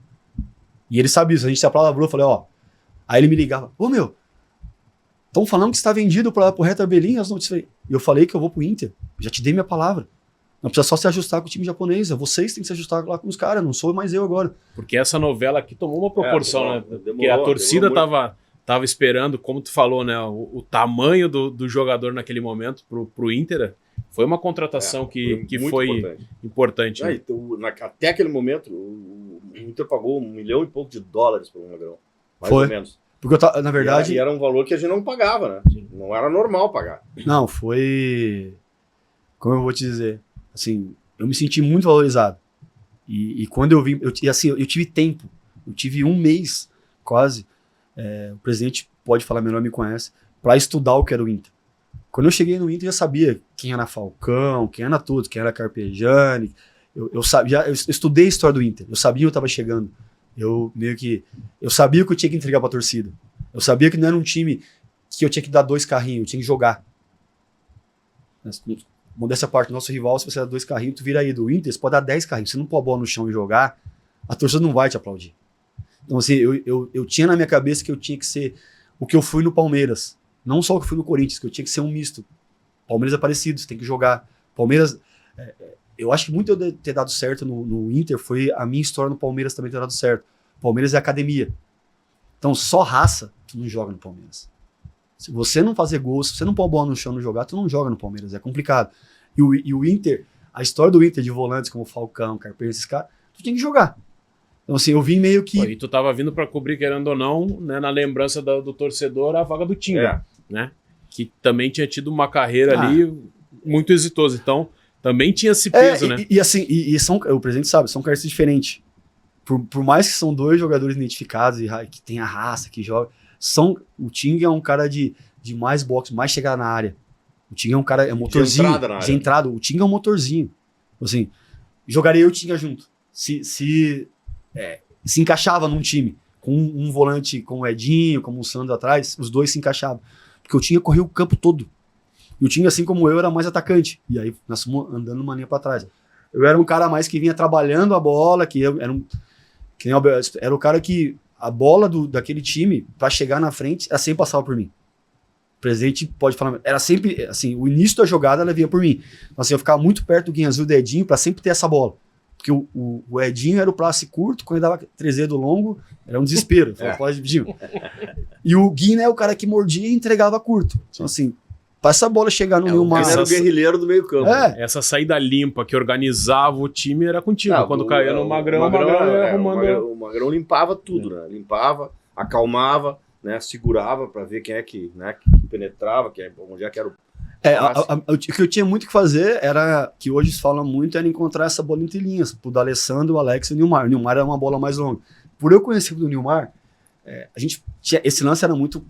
E ele sabe isso, a gente se apalavrou, eu falei, aí ele me ligava, meu, estão falando que você está vendido pro Hertha Berlim, as notícias. Eu falei que eu vou pro Inter, já te dei minha palavra. Não precisa só se ajustar com o time japonês, vocês têm que se ajustar lá com os caras, não sou mais eu agora. Porque essa novela aqui tomou uma proporção, né? Porque a torcida tava esperando, como tu falou, né? O tamanho do jogador naquele momento pro Inter. Foi uma contratação que foi importante. Né? Então, até aquele momento, o Inter pagou $1 milhão e pouco pro Magrão. Mais ou menos. Porque na verdade... E era um valor que a gente não pagava, né? Sim. Não era normal pagar. Não, foi... Como eu vou te dizer? Assim, eu me senti muito valorizado. E quando eu vim... eu tive tempo. Eu tive 1 mês, quase. O presidente pode falar melhor, me conhece, para estudar o que era o Inter. Quando eu cheguei no Inter, eu já sabia quem era Falcão, quem era todos, quem era Carpegiani. Eu estudei a história do Inter. Eu sabia que eu estava chegando. Eu sabia que eu tinha que entregar para a torcida. Eu sabia que não era um time que eu tinha que dar 2 carrinhos, eu tinha que jogar. Modéstia à parte, nosso rival, se você dá 2 carrinhos, tu vira aí do Inter, você pode dar 10 carrinhos. Se você não pôr a bola no chão e jogar, a torcida não vai te aplaudir. Então, assim, eu tinha na minha cabeça que eu tinha que ser o que eu fui no Palmeiras. Não só o que eu fui no Corinthians, que eu tinha que ser um misto. Palmeiras é parecido, você tem que jogar. Palmeiras... eu acho que muito eu ter dado certo no Inter foi a minha história no Palmeiras também ter dado certo. Palmeiras é academia. Então, só raça, tu não joga no Palmeiras. Se você não fazer gol, se você não pôr a bola no chão e não jogar, tu não joga no Palmeiras. É complicado. E o Inter, a história do Inter de volantes como Falcão, Carpegiani, esses caras, tu tinha que jogar. Então, assim, eu vim meio que... E tu tava vindo pra cobrir, querendo ou não, né, na lembrança do torcedor, a vaga do Tinga, né? Que também tinha tido uma carreira ali muito exitosa. Então, também tinha esse peso, né? O presidente sabe, são caras diferentes. Por mais que são 2 jogadores identificados e que tem a raça, que joga, o Tinga é um cara de mais boxe, mais chegar na área. O Tinga é um cara, motorzinho. De entrada. O Tinga é um motorzinho. Assim, jogaria eu e o Tinga junto. Se encaixava num time, com um volante como o Edinho, como o Sandro atrás, os 2 se encaixavam. Porque o Tinga corria o campo todo. E o Tinga, assim como eu, era mais atacante. E aí nós fomos andando uma linha para trás. Eu era um cara mais que vinha trabalhando a bola, era o cara que a bola daquele time, para chegar na frente, ela sempre passava por mim. O presidente pode falar, era sempre, assim, o início da jogada ela vinha por mim. Então, assim, eu ficava muito perto do Guinha Azul e do Edinho para sempre ter essa bola. Porque o Edinho era o passe curto, quando ele dava 3 dedos longo, era um desespero. Pode, Edinho. E o Guinha é o cara que mordia e entregava curto. Então, assim, para essa bola chegar no Nilmar... Ele era o guerrilheiro do meio campo. Essa saída limpa que organizava o time era contigo. Quando caía no Magrão, o Magrão ia arrumando... O Magrão limpava tudo, né? Limpava, acalmava, né? Segurava para ver quem é que, né, que penetrava, onde é que era o... O que eu tinha muito que fazer era, que hoje se fala muito, era encontrar essa bola entre linhas, pro D'Alessandro, o Alex e o Nilmar. O Nilmar era uma bola mais longa. Por eu conhecer o Nilmar, a gente tinha, esse lance era muito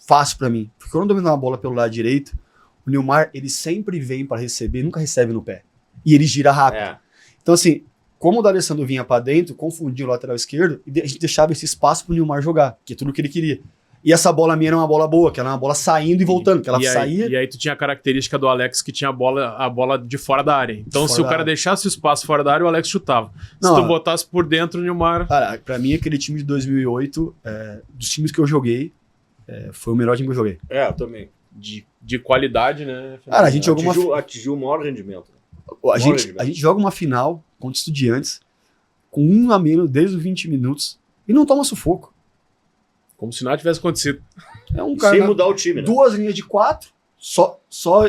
fácil pra mim. Porque quando eu domino a bola pelo lado direito, o Nilmar, ele sempre vem pra receber, nunca recebe no pé. E ele gira rápido. Então, assim, como o D'Alessandro vinha pra dentro, confundia o lateral esquerdo, e a gente deixava esse espaço pro Nilmar jogar, que é tudo o que ele queria. E essa bola minha era uma bola boa, que era uma bola saindo e voltando, que ela saía... E aí tu tinha a característica do Alex, que tinha a bola de fora da área. Então, se o cara deixasse o espaço fora da área, o Alex chutava. Se tu botasse por dentro, o Nilmar... Cara, pra mim, aquele time de 2008, dos times que eu joguei, foi o melhor time que eu joguei. Eu também. De qualidade, né? Cara, a gente jogou atingiu o maior rendimento. A gente joga uma final contra Estudiantes, com 1 a menos desde os 20 minutos, e não toma sufoco. Como se nada tivesse acontecido. É um cara, sem mudar o time, né? 2 linhas de 4, só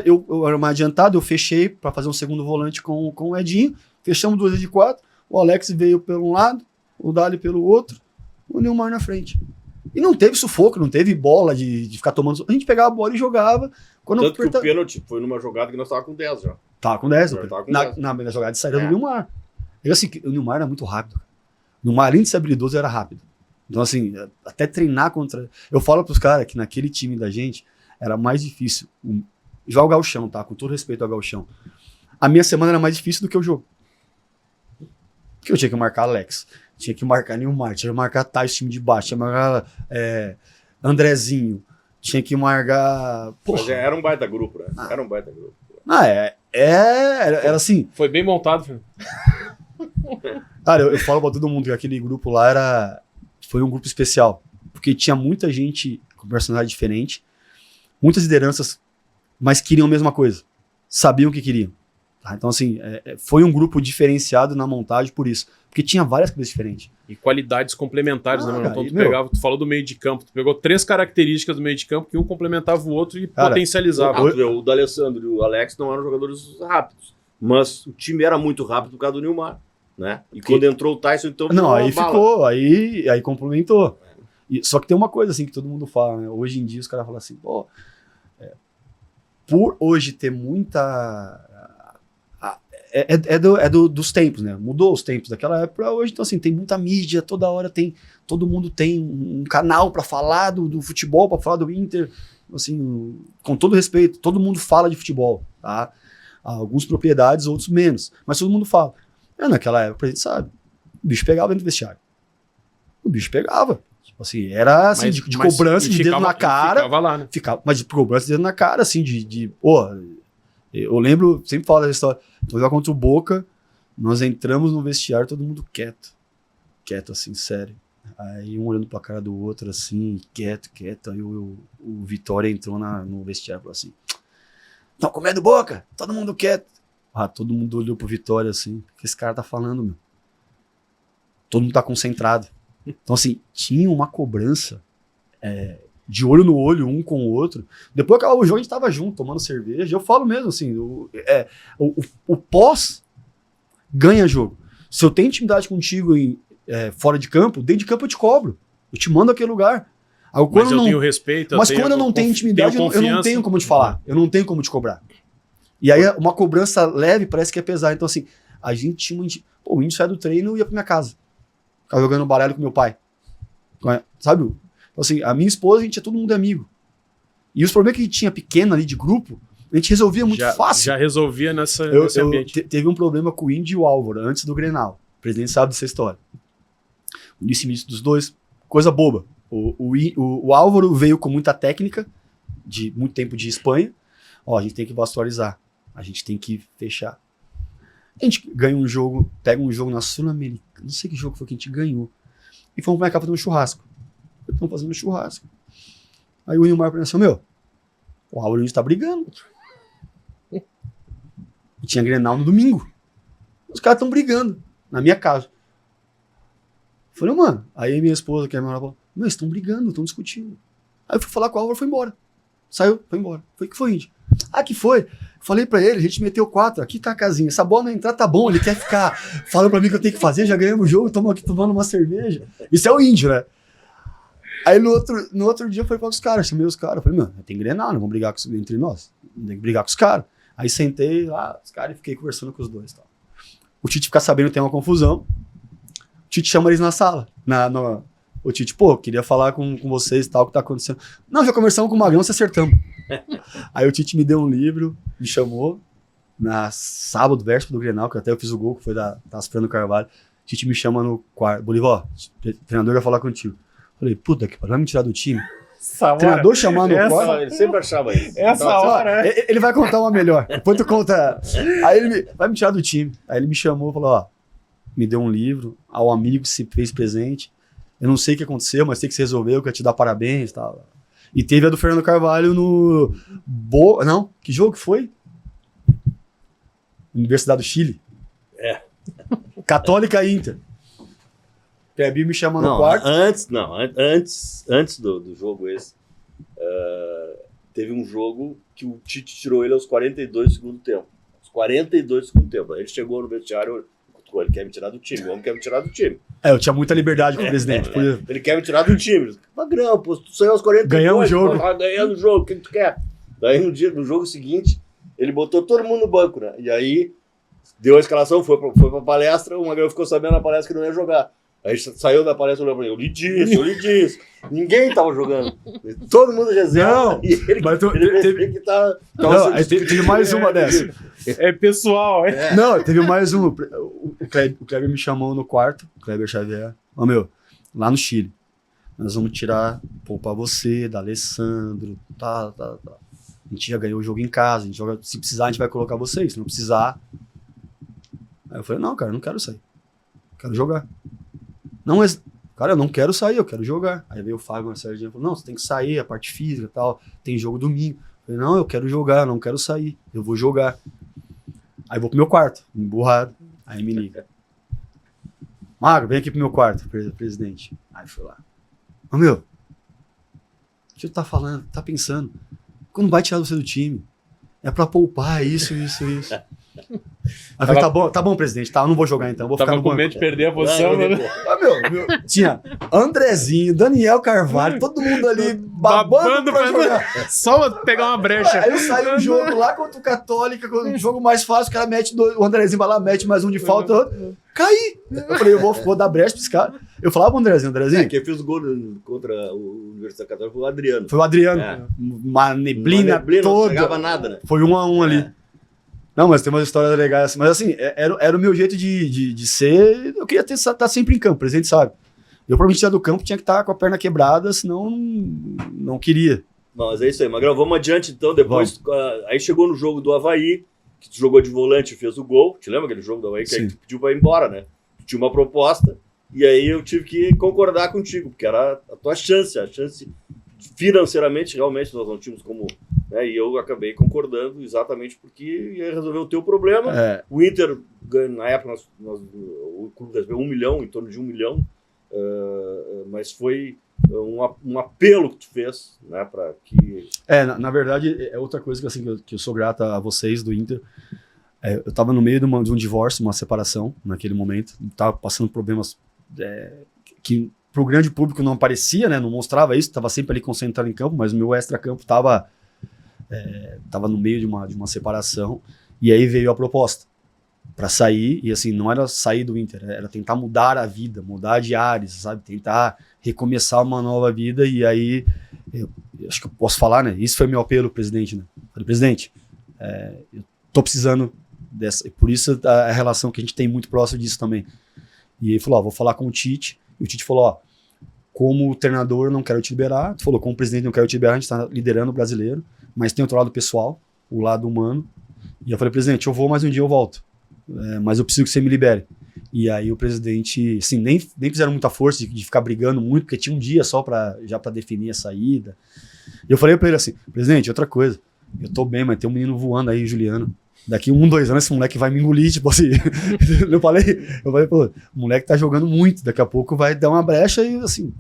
eu era mais adiantado, eu fechei para fazer um segundo volante com o Edinho, fechamos 2 linhas de 4, o Alex veio pelo um lado, o Dali pelo outro, o Nilmar na frente. E não teve sufoco, não teve bola de ficar tomando... A gente pegava a bola e jogava. Tanto que o pênalti foi numa jogada que nós tava com 10 já. Tava com 10. Tava com 10. Na jogada de saída do Nilmar. Assim, o Nilmar era muito rápido. O Nilmar, além de ser habilidoso, era rápido. Então, assim, até treinar contra... Eu falo pros caras que naquele time da gente era mais difícil. Jogar o gauchão, tá? Com todo respeito ao gauchão. A minha semana era mais difícil do que o jogo. Porque eu tinha que marcar Alex, tinha que marcar Nilmar, tinha que marcar Tais, time de baixo, tinha que marcar Andrezinho, tinha que marcar... Mas era um baita grupo, né? Era um baita grupo. Era assim... Foi bem montado, filho. Cara, eu falo pra todo mundo que aquele grupo lá foi um grupo especial, porque tinha muita gente com personalidade diferente, muitas lideranças, mas queriam a mesma coisa, sabiam o que queriam. Tá? Então, assim, foi um grupo diferenciado na montagem por isso, porque tinha várias coisas diferentes. E qualidades complementares, né, mano? Então tu falou do meio de campo, tu pegou 3 características do meio de campo que um complementava o outro e potencializava. O D'Alessandro e o Alex não eram jogadores rápidos, mas o time era muito rápido por causa do Nilmar, né? E quando entrou o Tyson, então... Não, aí ficou, aí complementou. Só que tem uma coisa, assim, que todo mundo fala, né? Hoje em dia os caras falam assim, pô, por hoje ter muita... dos tempos, né? Mudou os tempos daquela época pra hoje. Então, assim, tem muita mídia, toda hora todo mundo tem um canal pra falar do futebol, pra falar do Inter. Assim, com todo respeito, todo mundo fala de futebol, tá? Algumas propriedades, outros menos. Mas todo mundo fala. Naquela época, a gente sabe, o bicho pegava dentro do vestiário. O bicho pegava. Tipo assim, era assim, de cobrança, de dedo na cara. Ficava lá, né? Mas de cobrança de dedo na cara, assim, eu lembro, sempre falo dessa história. Então, jogar contra o Boca, nós entramos no vestiário, todo mundo quieto. Quieto, assim, sério. Aí um olhando pra cara do outro, assim, quieto. Aí o Vitória entrou no vestiário e falou assim: "Tão com medo do Boca? Todo mundo quieto." Todo mundo olhou pro Vitória, assim: "O que esse cara tá falando, meu?" Todo mundo tá concentrado. Então, assim, tinha uma cobrança de olho no olho, um com o outro. Depois que acabava o jogo, a gente tava junto, tomando cerveja. Eu falo mesmo, assim, o pós ganha jogo. Se eu tenho intimidade contigo fora de campo, dentro de campo eu te cobro. Eu te mando aquele lugar. Mas eu tenho respeito. Mas quando eu não tenho intimidade, eu não tenho como te falar. Eu não tenho como te cobrar. E aí uma cobrança leve parece que é pesar. Então, assim, a gente tinha o índio saia do treino e ia pra minha casa. Ficava jogando baralho com meu pai. Sabe? Então, assim, a minha esposa, a gente é todo mundo amigo. E os problemas que a gente tinha pequeno ali de grupo, a gente resolvia muito fácil. Já resolvia nesse ambiente. Teve um problema com o Índio e o Álvaro, antes do Grenal. O presidente sabe dessa história. O início dos dois, coisa boba. O Álvaro veio com muita técnica, de muito tempo de Espanha. A gente tem que vascularizar. A gente tem que fechar. A gente ganha um jogo, pega um jogo na Sul-Americana, não sei que jogo foi que a gente ganhou. E fomos pra cá fazer um churrasco. Estão fazendo um churrasco. Aí o Nilmar pensou: o Álvaro tá brigando. E tinha Grenal no domingo. Os caras estão brigando na minha casa. Eu falei: mano. Aí minha esposa, que é a minha falou: eles estão brigando, estão discutindo. Aí eu fui falar com o Álvaro, foi embora. Saiu, foi embora. Foi que foi, Índio. Que foi? Falei pra ele, a gente meteu 4, aqui tá a casinha. Essa bola não entrar, tá bom. Ele quer ficar falando pra mim que eu tenho que fazer, já ganhamos o jogo, estamos aqui tomando uma cerveja. Isso é o Índio, né? Aí no outro dia eu falei para os caras, chamei os caras, falei: tem Grenal, não vamos brigar entre nós, tem que brigar com os caras. Aí sentei lá, os caras, e fiquei conversando com os dois. Tal. O Tite fica sabendo que tem uma confusão, o Tite chama eles na sala, O Tite, pô, queria falar com vocês e tal, o que tá acontecendo. Não, já conversamos com o Magrão, se acertamos. Aí o Tite me deu um livro, me chamou, na sábado, véspera do Grenal, que até eu fiz o gol, que foi da Fernando Carvalho. O Tite me chama no quarto. Bolívar, ó, o treinador vai falar contigo. Falei, puta que pariu, vai me tirar do time? Essa Treinador chamar no quarto? Ele sempre achava isso. Essa hora, né? Ele vai contar uma melhor. Depois tu conta. Aí vai me tirar do time. Aí ele me chamou e falou, ó, me deu um livro, ao amigo que se fez presente. Eu não sei o que aconteceu, mas sei que você resolveu, quero te dar parabéns e tal. E teve a do Fernando Carvalho no... Não, que jogo que foi? Universidade do Chile. Católica Inter. Clebinho me chama no quarto. Antes do jogo esse, teve um jogo que o Tite tirou ele aos 42 do segundo tempo. Aos 42 do segundo tempo. Ele chegou no vestiário, ele quer me tirar do time, o homem quer me tirar do time. Eu tinha muita liberdade com o presidente. Ele quer me tirar do time. Magrão, pô, tu saiu aos 42. Ganhamos o jogo. Pô, ganhando o jogo, o que tu quer? Daí no jogo seguinte, ele botou todo mundo no banco, né? E aí, deu a escalação, foi pra palestra, o Magrão ficou sabendo na palestra que não ia jogar. Aí saiu da palestra e olhou pra ele, eu lhe disse. Ninguém tava jogando. Todo mundo reserva. Não, e ele, mas teve que tá... Não, aí teve mais uma dessa. É pessoal, é. Não, teve mais uma. O Kleber me chamou no quarto, o Kleber Xavier. Ô, meu, lá no Chile, nós vamos poupar você, da Alessandro, tá. A gente já ganhou o jogo em casa, a gente joga, se precisar a gente vai colocar vocês, se não precisar... Aí eu falei, não, cara, eu não quero sair. Quero jogar. Não, mas, cara, eu não quero sair, eu quero jogar. Aí veio o Fábio Marcelo e falou, não, você tem que sair, a parte física e tal, tem jogo domingo. Eu falei, não, eu quero jogar, não quero sair, eu vou jogar. Aí vou pro meu quarto, emburrado. Aí me liga. Magro, vem aqui pro meu quarto, presidente. Aí fui lá. Ô, meu, o que você tá falando? Tá pensando? Quando vai tirar você do time? É pra poupar, isso. Aí eu falei, tá bom, presidente, tá, eu não vou jogar então, vou ficar no banco. Tava com medo de perder a posição, né? Meu, tinha Andrezinho, Daniel Carvalho, todo mundo ali babando pra jogar. Só pegar uma brecha. Aí eu saí um jogo lá contra o Católica, um jogo mais fácil, o cara mete o Andrezinho vai lá, mete mais um de falta, caí. Eu falei, eu vou dar brecha pra esse cara. Eu falava pro Andrezinho. Quem fez o gol contra o Universidade Católica foi o Adriano. Foi o Adriano. Uma neblina toda. Não pegava nada, né? Foi 1-1 ali. Não, mas tem umas histórias legais assim. Mas assim, era o meu jeito de ser. Eu queria estar sempre em campo, o presidente sabe. Eu, pra me tirar do campo, tinha que estar com a perna quebrada, senão não queria. Não, mas é isso aí, Magrão. Vamos adiante então. Depois, aí chegou no jogo do Avaí, que tu jogou de volante e fez o gol. Te lembra aquele jogo do Avaí que aí tu pediu pra ir embora, né? Tu tinha uma proposta, e aí eu tive que concordar contigo, porque era a tua chance, financeiramente, realmente nós não tínhamos como... Né, e eu acabei concordando exatamente porque ia resolver o teu problema. O Inter, na época, o clube recebeu 1 milhão, em torno de 1 milhão, mas foi um apelo que tu fez, né, para que... Na verdade, é outra coisa que, assim, que eu sou grato a vocês do Inter. Eu estava no meio de um divórcio, uma separação, naquele momento. Estava passando problemas que para o grande público não aparecia, né, não mostrava isso. Estava sempre ali concentrado em campo, mas o meu extra-campo estava no meio de uma separação. E aí veio a proposta para sair. E assim, não era sair do Inter, era tentar mudar a vida, mudar de ares, sabe? Tentar recomeçar uma nova vida. E aí, eu acho que eu posso falar, né? Isso foi meu apelo, presidente, né? Falei, presidente, eu tô precisando dessa. Por isso a relação que a gente tem muito próximo disso também. E ele falou, vou falar com o Tite. E o Tite falou, como treinador não quero te liberar. Tu falou, como presidente não quero te liberar, a gente tá liderando o brasileiro. Mas tem outro lado pessoal, o lado humano. E eu falei, presidente, eu vou, mas um dia eu volto. Mas eu preciso que você me libere. E aí o presidente, assim, nem fizeram muita força de ficar brigando muito, porque tinha um dia só já para definir a saída. E eu falei para ele assim, presidente, outra coisa, eu tô bem, mas tem um menino voando aí, Juliano. Daqui 2 anos esse moleque vai me engolir, tipo assim. eu falei, pô, o moleque tá jogando muito, daqui a pouco vai dar uma brecha e assim...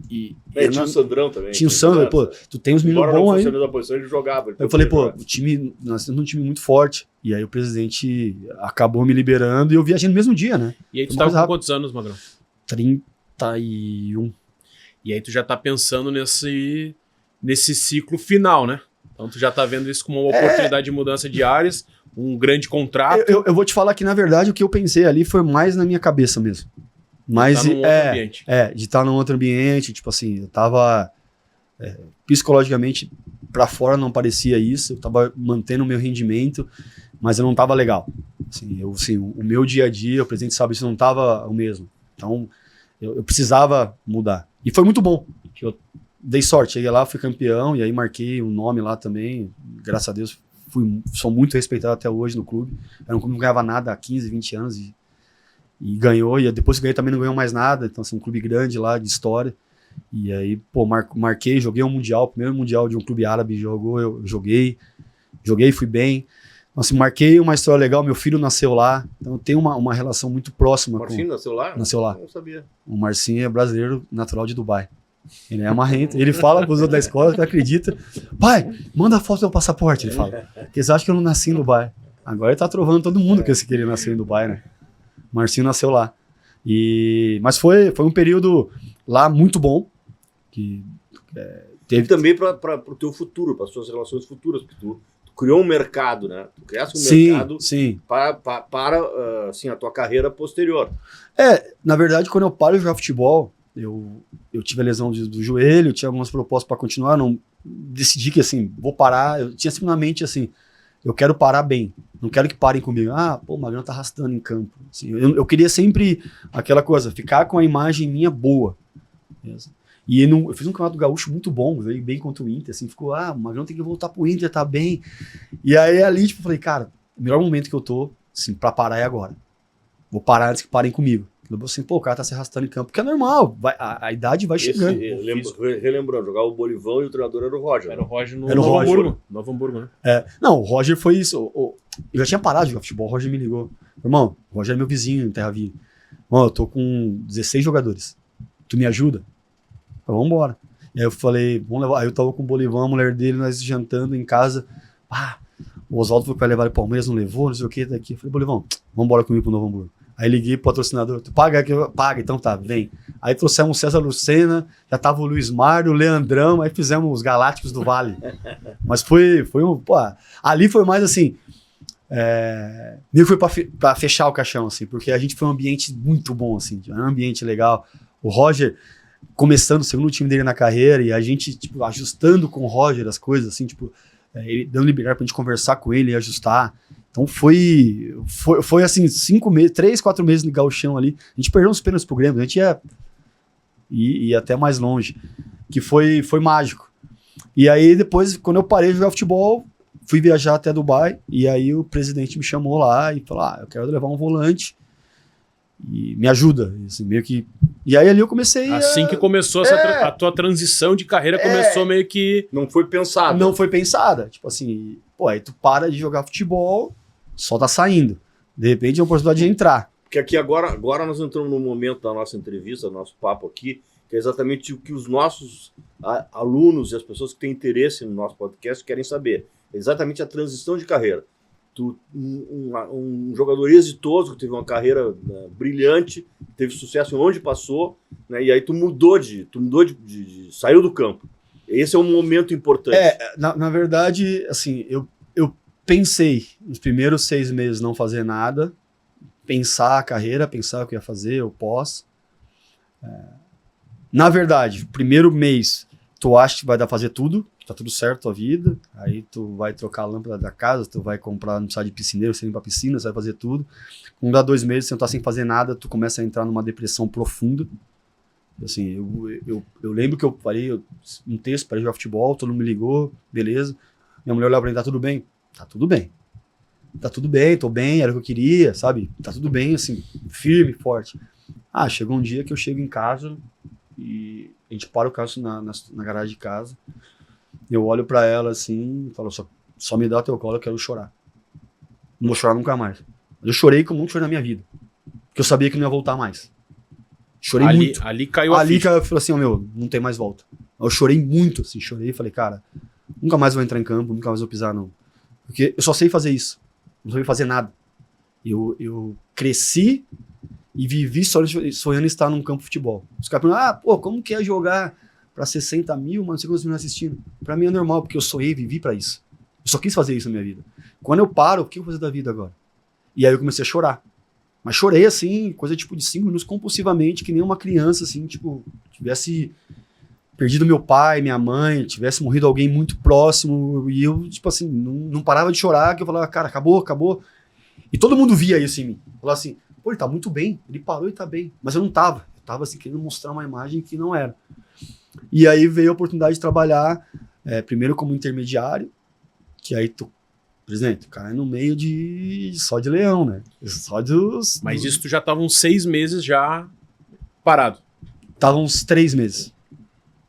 tinha o Sandrão também. Tinha o Sandro, pô, tu tem uns meninos bons aí. Da posição, ele jogava. Eu falei, pô, nós temos um time muito forte. E aí o presidente acabou me liberando e eu viajei no mesmo dia, né? E aí tu tava com quantos anos, Magrão? 31. E aí tu já tá pensando nesse ciclo final, né? Então tu já tá vendo isso como uma oportunidade de mudança de áreas, um grande contrato. Eu vou te falar que, na verdade, o que eu pensei ali foi mais na minha cabeça mesmo. Mas Tá num outro ambiente. de estar num outro ambiente, tipo assim, eu tava psicologicamente pra fora não parecia isso, eu tava mantendo o meu rendimento, mas eu não tava legal. Assim, o meu dia a dia, o presidente sabe isso, não tava o mesmo. Então, eu precisava mudar. E foi muito bom, que eu dei sorte, cheguei lá, fui campeão, e aí marquei um nome lá também, graças a Deus, sou muito respeitado até hoje no clube. Era um clube que não ganhava nada há 15, 20 anos, e ganhou, e depois que ganhei também não ganhou mais nada, então assim, um clube grande lá, de história. E aí, pô, marquei, joguei um mundial, o primeiro mundial de um clube árabe eu joguei, fui bem. Então, assim, marquei uma história legal, meu filho nasceu lá, então eu tenho uma relação muito próxima. O Marcinho nasceu lá? Nasceu lá. Não sabia. O Marcinho é brasileiro, natural de Dubai. Ele é marrento, ele fala pros outros da escola, que acredita. Pai, manda a foto do meu passaporte, ele fala. Porque eles acham que eu não nasci em Dubai. Agora ele tá trovando todo mundo que ele nasceu em Dubai, né? O Marcinho nasceu lá. Mas foi um período lá muito bom, que teve também para o teu futuro, para as suas relações futuras, porque tu criou um mercado, né? Tu criaste um mercado para assim, a tua carreira posterior. Na verdade, quando eu paro de jogar futebol, eu tive a lesão do joelho, tinha algumas propostas para continuar, não decidi que assim, vou parar, eu tinha simplesmente assim, eu quero parar bem, não quero que parem comigo. O Magrão tá arrastando em campo. Assim, eu queria sempre aquela coisa, ficar com a imagem minha boa. Mesmo. E eu fiz um campeonato gaúcho muito bom, veio bem contra o Inter, assim, ficou, o Magrão tem que voltar pro Inter, tá bem. E aí ali, tipo, eu falei, cara, o melhor momento que eu tô, assim, pra parar é agora. Vou parar antes que parem comigo. Eu assim, o cara tá se arrastando em campo, porque é normal, a idade vai chegando. Relembrando, jogava o Bolivão e o treinador era o Roger. Era o Roger no Novo Hamburgo, né? Não, o Roger foi isso. Eu já tinha parado de jogar futebol, o Roger me ligou. Irmão, o Roger é meu vizinho em Terra Viva. Irmão, eu tô com 16 jogadores. Tu me ajuda? Vamos embora. E aí eu falei, vamos levar. Aí eu tava com o Bolivão, a mulher dele, nós jantando em casa. O Oswaldo foi pra levar o Palmeiras, não levou, não sei o que daqui. Eu falei, Bolivão, vamos embora comigo pro Novo Hamburgo. Aí liguei pro patrocinador, tu paga aqui? Paga, então tá, vem. Aí trouxemos o César Lucena, já tava o Luiz Mário, o Leandrão, aí fizemos os Galácticos do Vale. Mas foi ali foi mais assim, meio que foi pra fechar o caixão, assim, porque a gente foi um ambiente muito bom, assim, um ambiente legal. O Roger começando o segundo time dele na carreira e a gente, tipo, ajustando com o Roger as coisas, assim, tipo, ele dando liberdade pra gente conversar com ele e ajustar. Então foi assim, 5 meses, 3, 4 meses no gauchão ali. A gente perdeu uns pênaltis pro Grêmio, a gente ia até mais longe, que foi mágico. E aí depois, quando eu parei de jogar futebol, fui viajar até Dubai, e aí o presidente me chamou lá e falou, eu quero levar um volante e me ajuda, assim, meio que... E aí ali eu comecei assim que começou a tua transição de carreira, começou meio que... Não foi pensada. Não foi pensada. Tipo assim, aí tu para de jogar futebol, só tá saindo. De repente é uma oportunidade de entrar. Porque aqui agora nós entramos no momento da nossa entrevista, do nosso papo aqui, que é exatamente o que os nossos alunos e as pessoas que têm interesse no nosso podcast querem saber. É exatamente a transição de carreira. Um jogador exitoso, que teve uma carreira brilhante, teve sucesso onde passou, né, e aí tu mudou de saiu do campo. Esse é um momento importante. Na verdade, assim, eu pensei nos primeiros 6 meses não fazer nada, pensar a carreira, pensar o que ia fazer, o pós. Na verdade, primeiro mês, tu acha que vai dar pra fazer tudo, tá tudo certo a tua vida, aí tu vai trocar a lâmpada da casa, tu vai comprar, não precisa de piscineiro, você limpa a piscina, você vai fazer tudo. Quando dá 2 meses, você não tá sem fazer nada, tu começa a entrar numa depressão profunda. Assim, eu lembro que eu falei um texto para jogar futebol, todo mundo me ligou, beleza. Minha mulher olhava pra mim, tá tudo bem? Tá tudo bem. Tá tudo bem, tô bem, era o que eu queria, sabe? Tá tudo bem, assim, firme, forte. Chegou um dia que eu chego em casa e a gente para o carro na garagem de casa. Eu olho pra ela assim e falo, só me dá teu colo, eu quero chorar. Não vou chorar nunca mais. Eu chorei como nunca chorei na minha vida. Porque eu sabia que não ia voltar mais. Chorei muito. Ali caiu a ficha. Eu falei assim, não tem mais volta. Eu chorei muito, assim, chorei e falei, cara, nunca mais vou entrar em campo, nunca mais vou pisar, não. Porque eu só sei fazer isso. Não sei fazer nada. Eu cresci e vivi sonhando em estar num campo de futebol. Os caras perguntam, como que é jogar pra 60 mil, mas não sei quantos mil assistindo. Pra mim é normal, porque eu sonhei e vivi pra isso. Eu só quis fazer isso na minha vida. Quando eu paro, o que eu vou fazer da vida agora? E aí eu comecei a chorar. Mas chorei, assim, coisa tipo de 5 minutos compulsivamente, que nem uma criança, assim, tipo, tivesse perdido meu pai, minha mãe, tivesse morrido alguém muito próximo, e eu, tipo assim, não parava de chorar, que eu falava, cara, acabou. E todo mundo via isso em mim. Falava assim, pô, ele tá muito bem, ele parou e tá bem. Mas eu não tava. Eu tava, assim, querendo mostrar uma imagem que não era. E aí veio a oportunidade de trabalhar, primeiro como intermediário, que aí presidente, o cara é no meio só de leão, né? Só dos... Mas isso tu já tava uns 6 meses já parado. Tava uns 3 meses.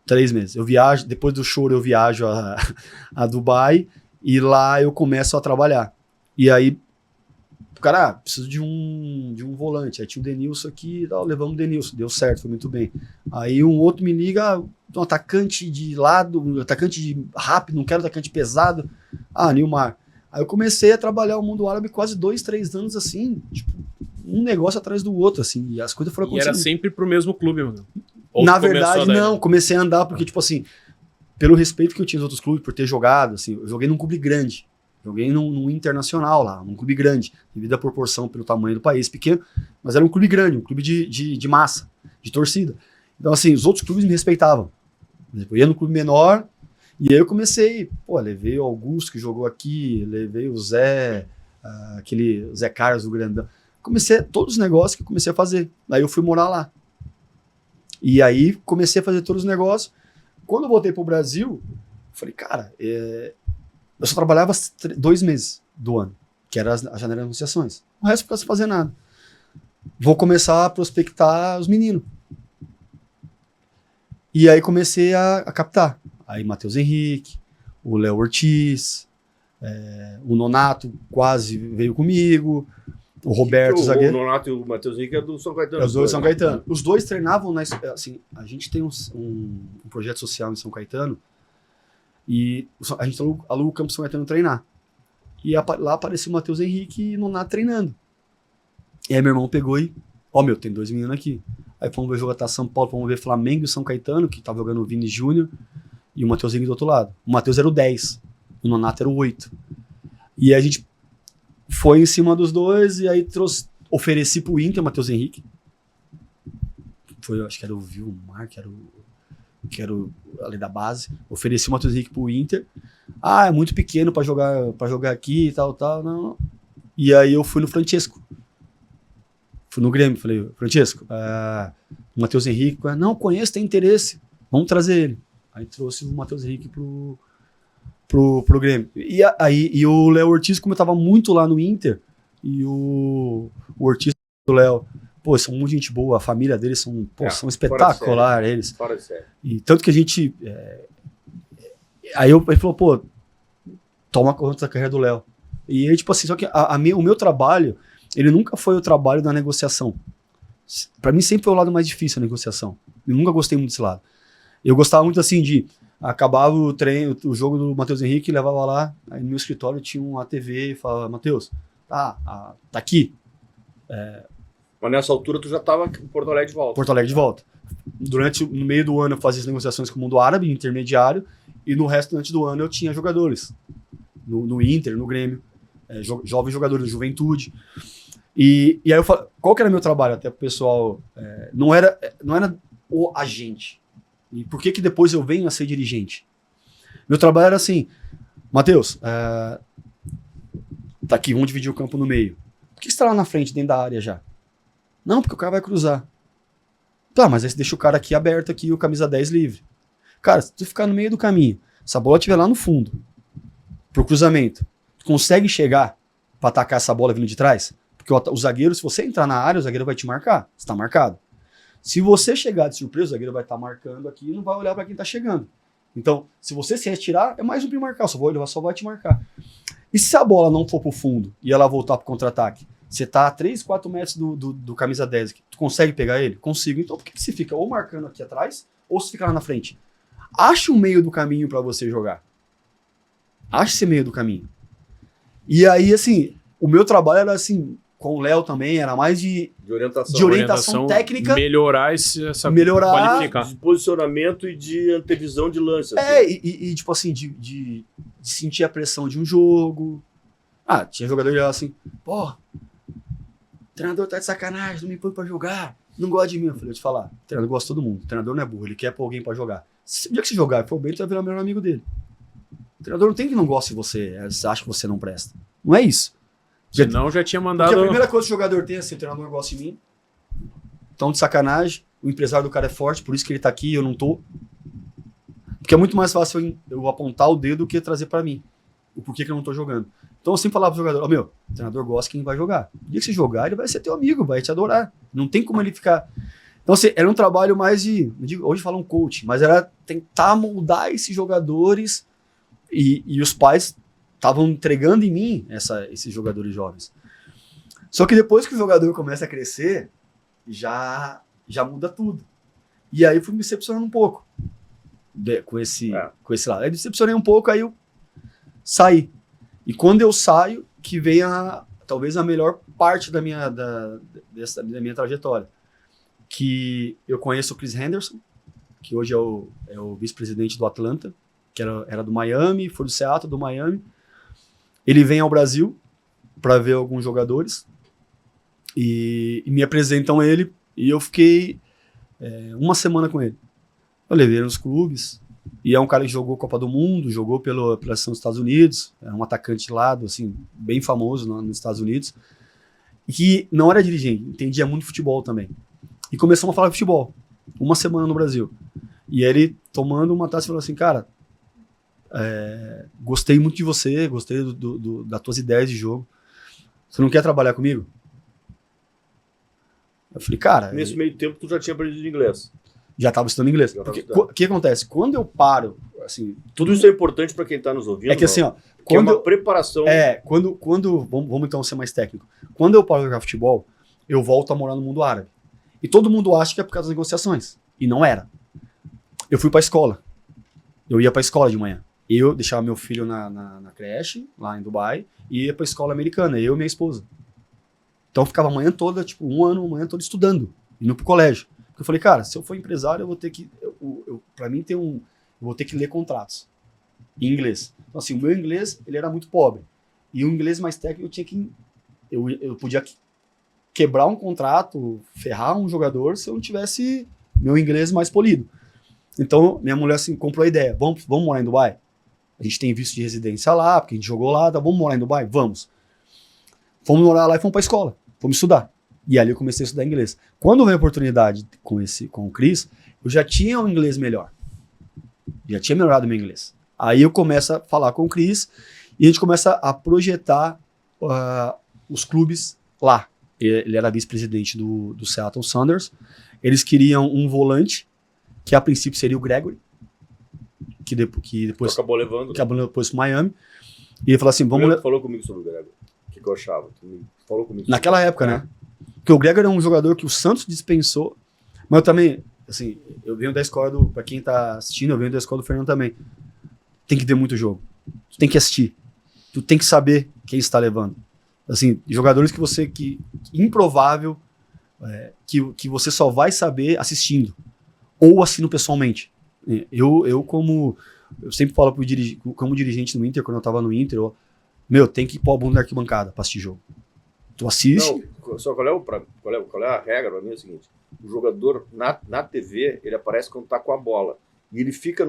3 meses. Eu viajo, depois do choro eu viajo a Dubai e lá eu começo a trabalhar. E aí, o cara, preciso de um volante. Aí tinha o Denilson aqui, levamos o Denilson, deu certo, foi muito bem. Aí um outro me liga, um atacante de lado, um atacante de rápido, não quero atacante pesado. Nilmar. Aí eu comecei a trabalhar o mundo árabe quase 2, 3 anos assim, tipo, um negócio atrás do outro, assim, e as coisas foram acontecendo. E era sempre pro mesmo clube, mano? Ou Na tu começou verdade, daí? não, comecei a andar porque, tipo assim, pelo respeito que eu tinha nos outros clubes, por ter jogado, assim, eu joguei num clube grande, joguei num internacional lá, num clube grande, devido à proporção pelo tamanho do país, pequeno, mas era um clube grande, um clube de massa, de torcida. Então, assim, os outros clubes me respeitavam. Eu ia no clube menor, e aí eu comecei, levei o Augusto, que jogou aqui, levei o Zé, aquele Zé Carlos, o grandão. Todos os negócios que eu comecei a fazer. Aí eu fui morar lá. E aí comecei a fazer todos os negócios. Quando eu voltei pro Brasil, falei, cara, eu só trabalhava 2 meses do ano, que era a janela de negociações. O resto eu ficava sem fazer nada. Vou começar a prospectar os meninos. E aí comecei a captar. Aí Matheus Henrique, o Léo Ortiz, o Nonato quase veio comigo, o Roberto zagueiro. O Nonato e o Matheus Henrique é do São Caetano. Os dois São Caetano. Os dois treinavam assim, a gente tem um projeto social em São Caetano e a gente aluga o campo São Caetano treinar. E lá apareceu o Matheus Henrique e o Nonato treinando. E aí meu irmão pegou e, tem 2 meninos aqui. Aí fomos ver jogar São Paulo, fomos ver Flamengo e São Caetano, que tava jogando o Vini Júnior, e o Matheus Henrique do outro lado. O Matheus era o 10, o Nonato era o 8. E a gente foi em cima dos dois, e aí ofereci pro Inter o Matheus Henrique. Acho que era o Vilmar, que era o ali da base. Ofereci o Matheus Henrique pro Inter. É muito pequeno pra jogar aqui e tal, não. E aí eu fui no Francesco. Fui no Grêmio, falei, Francesco, o Matheus Henrique, não, conheço, tem interesse, vamos trazer ele. Aí trouxe o Matheus Henrique pro Grêmio. E o Léo Ortiz, como eu tava muito lá no Inter, e o Ortiz e o Léo, são muito gente boa, a família deles são espetacular, eles. Fora de série. E tanto que a gente... Aí ele falou, toma conta da carreira do Léo. E aí, tipo assim, só que o meu trabalho, ele nunca foi o trabalho da negociação. Pra mim sempre foi o lado mais difícil, a negociação. Eu nunca gostei muito desse lado. Eu gostava muito assim de... Acabava o treino, o jogo do Matheus Henrique, levava lá, aí no meu escritório tinha uma TV e falava, Matheus, tá aqui. Mas nessa altura tu já tava em Porto Alegre de volta. Porto Alegre de volta. No meio do ano eu fazia as negociações com o mundo árabe, intermediário, e no restante do ano eu tinha jogadores. No Inter, no Grêmio, jovens jogadores da Juventude. E aí eu falei, qual que era meu trabalho? Até pro pessoal, não era o agente. E por que depois eu venho a ser dirigente? Meu trabalho era assim, Matheus, tá aqui, vamos dividir o campo no meio. Por que você tá lá na frente, dentro da área já? Não, porque o cara vai cruzar. Tá, mas aí você deixa o cara aqui aberto, aqui, o camisa 10 livre. Cara, se tu ficar no meio do caminho, se a bola estiver lá no fundo, pro cruzamento, tu consegue chegar pra atacar essa bola vindo de trás? Porque o zagueiro, se você entrar na área, o zagueiro vai te marcar. Você tá marcado. Se você chegar de surpresa, o zagueiro vai estar marcando aqui e não vai olhar para quem está chegando. Então, se você se retirar, é mais um para marcar, só vai te marcar. E se a bola não for para o fundo e ela voltar para o contra-ataque, você está a 3, 4 metros do camisa 10, tu consegue pegar ele? Consigo. Então, por que você fica ou marcando aqui atrás, ou você fica lá na frente? Acha um meio do caminho para você jogar. Acha esse meio do caminho. E aí, assim, o meu trabalho era assim... Com o Léo também, era mais de orientação técnica. Melhorar qualificar. De posicionamento e de antevisão de lance. Assim. E tipo assim, de sentir a pressão de um jogo. Tinha jogador que era assim, o treinador tá de sacanagem, não me põe pra jogar, não gosta de mim. Eu falei, eu te falar, o treinador gosta de todo mundo, o treinador não é burro, ele quer pôr alguém pra jogar. Se o dia que você jogar e for bem, tu vai virar o melhor amigo dele. O treinador não tem que não gosta de você, acha que você não presta. Não é isso. Senão já tinha mandado... Porque a primeira coisa que o jogador tem é assim, o treinador não gosta de mim, então de sacanagem, o empresário do cara é forte, por isso que ele tá aqui e eu não tô. Porque é muito mais fácil eu apontar o dedo do que trazer pra mim o porquê que eu não tô jogando. Então eu sempre falava pro jogador, o treinador gosta de quem vai jogar. O dia que você jogar, ele vai ser teu amigo, vai te adorar. Não tem como ele ficar... Então assim, era um trabalho mais de... Hoje falam um coach, mas era tentar moldar esses jogadores e os pais estavam entregando em mim esses jogadores jovens. Só que depois que o jogador começa a crescer, já muda tudo. E aí eu fui me decepcionando um pouco com esse lado. Aí decepcionei um pouco, aí eu saí. E quando eu saio, que vem talvez a melhor parte da minha trajetória. Que eu conheço o Chris Henderson, que hoje é o vice-presidente do Atlanta, que era do Miami, foi do Seattle, do Miami. Ele vem ao Brasil para ver alguns jogadores e me apresentam ele e eu fiquei uma semana com ele. Eu levei ele nos clubes e é um cara que jogou Copa do Mundo, jogou pela seleção dos Estados Unidos, é um atacante lá, assim, bem famoso nos Estados Unidos, e que não era dirigente, entendia muito futebol também. E começamos a falar de futebol, uma semana no Brasil. E ele, tomando uma taça, falou assim, cara, gostei muito de você, gostei das tuas ideias de jogo. Você não quer trabalhar comigo? Eu falei, cara... Nesse meio tempo, tu já tinha aprendido inglês. Já estava estudando inglês. Porque o que acontece? Quando eu paro, assim... Tudo isso é importante para quem está nos ouvindo. É que assim, ó... Que é uma preparação... Vamos então ser mais técnico. Quando eu paro de jogar futebol, eu volto a morar no mundo árabe. E todo mundo acha que é por causa das negociações. E não era. Eu fui pra escola. Eu ia pra escola de manhã. Eu deixava meu filho na creche, lá em Dubai, e ia pra escola americana, eu e minha esposa. Então eu ficava a manhã toda, tipo, a manhã toda estudando, indo pro colégio. Porque eu falei, cara, se eu for empresário, eu vou ter que... Pra mim eu vou ter que ler contratos em inglês. Então assim, o meu inglês, ele era muito pobre. E o inglês mais técnico, eu tinha que... Eu podia quebrar um contrato, ferrar um jogador, se eu não tivesse meu inglês mais polido. Então, minha mulher assim, comprou a ideia, vamos morar em Dubai? A gente tem visto de residência lá, porque a gente jogou lá, tá, vamos morar em Dubai? Vamos. Fomos morar lá e fomos pra escola, fomos estudar. E ali eu comecei a estudar inglês. Quando veio a oportunidade com o Chris, eu já tinha um inglês melhor. Já tinha melhorado meu inglês. Aí eu começo a falar com o Chris e a gente começa a projetar os clubes lá. Ele era vice-presidente do Seattle Sounders. Eles queriam um volante, que a princípio seria o Gregory, que depois acabou levando depois pro Miami. E ele falou assim, vamos... falou comigo sobre o Gregory. O que eu achava? Falou comigo naquela época, né? Porque o Gregory é um jogador que o Santos dispensou, mas eu também, assim, eu venho da escola pra quem tá assistindo, eu venho da escola do Fernando também. Tem que ver muito jogo. Tu tem que assistir. Tu tem que saber quem está levando. Assim, jogadores que improvável, que você só vai saber assistindo ou assistindo pessoalmente. Eu sempre falo como dirigente no Inter, quando eu tava no Inter, tem que pôr a bunda na arquibancada pra assistir jogo. Tu assiste... Não, só qual é a regra pra mim é o seguinte, o jogador na TV, ele aparece quando tá com a bola. E ele fica,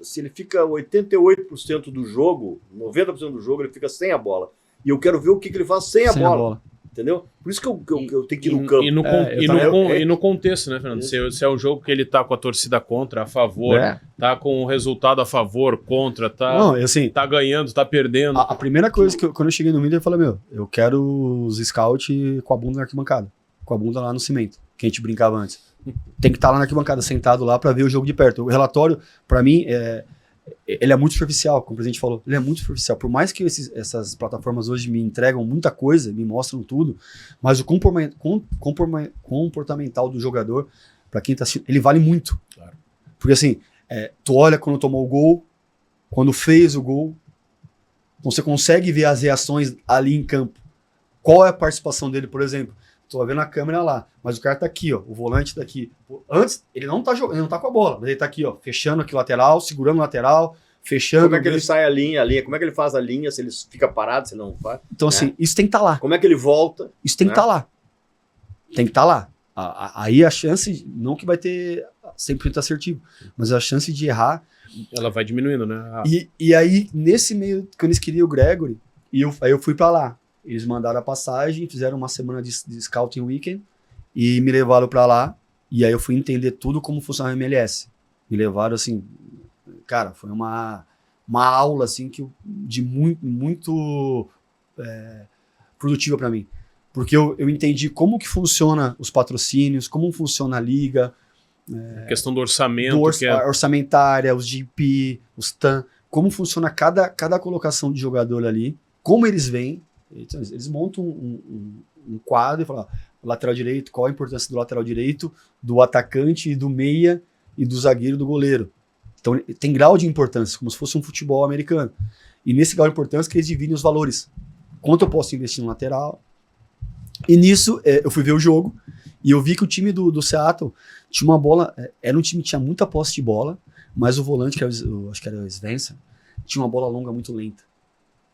se ele fica 88% do jogo, 90% do jogo, ele fica sem a bola. E eu quero ver o que ele faz sem a bola. Entendeu? Por isso que eu tenho que ir no campo. E no contexto, né, Fernando? Se é um jogo que ele tá com a torcida contra, a favor, tá com o resultado a favor, contra, tá ganhando, tá perdendo. A primeira coisa que quando eu cheguei no Inter, eu falei, eu quero os scouts com a bunda na arquibancada, com a bunda lá no cimento, que a gente brincava antes. Tem que estar lá na arquibancada, sentado lá pra ver o jogo de perto. O relatório, pra mim, ele é muito superficial, como o presidente falou, ele é muito superficial. Por mais que essas plataformas hoje me entregam muita coisa, me mostram tudo, mas o comportamental do jogador, pra quem tá assistindo, ele vale muito. Claro. Porque assim, tu olha quando tomou o gol, quando fez o gol, então você consegue ver as reações ali em campo. Qual é a participação dele, por exemplo? Tô vendo a câmera lá, mas o cara tá aqui, ó, o volante tá aqui. Antes, ele não tá jogando, ele não tá com a bola, mas ele tá aqui, ó, fechando aqui o lateral, segurando o lateral, fechando... Como é que ele sai a linha, como é que ele faz a linha, se ele fica parado, se não faz? Então, assim, isso tem que estar lá. Como é que ele volta? Isso tem que estar lá. tem que estar lá. Aí a chance, não que vai ter 100% assertivo, mas a chance de errar. Ela vai diminuindo, né? E aí, nesse meio, quando eles queriam o Gregory, aí eu fui pra lá. Eles mandaram a passagem, fizeram uma semana de scouting weekend e me levaram pra lá. E aí eu fui entender tudo como funciona a MLS. Me levaram assim, cara, foi uma aula assim de muito produtiva pra mim. Porque eu entendi como que funciona os patrocínios, como funciona a liga, A questão do orçamento. a orçamentária, os GP, os TAM, como funciona cada colocação de jogador ali, como eles vêm. Então, eles montam um quadro e falam, lateral direito, qual a importância do lateral direito, do atacante, do meia e do zagueiro, do goleiro. Então tem grau de importância, como se fosse um futebol americano. E nesse grau de importância que eles dividem os valores. Quanto eu posso investir no lateral? E nisso eu fui ver o jogo e eu vi que o time do Seattle tinha uma bola, era um time que tinha muita posse de bola, mas o volante, que era acho que era o Svensson, tinha uma bola longa muito lenta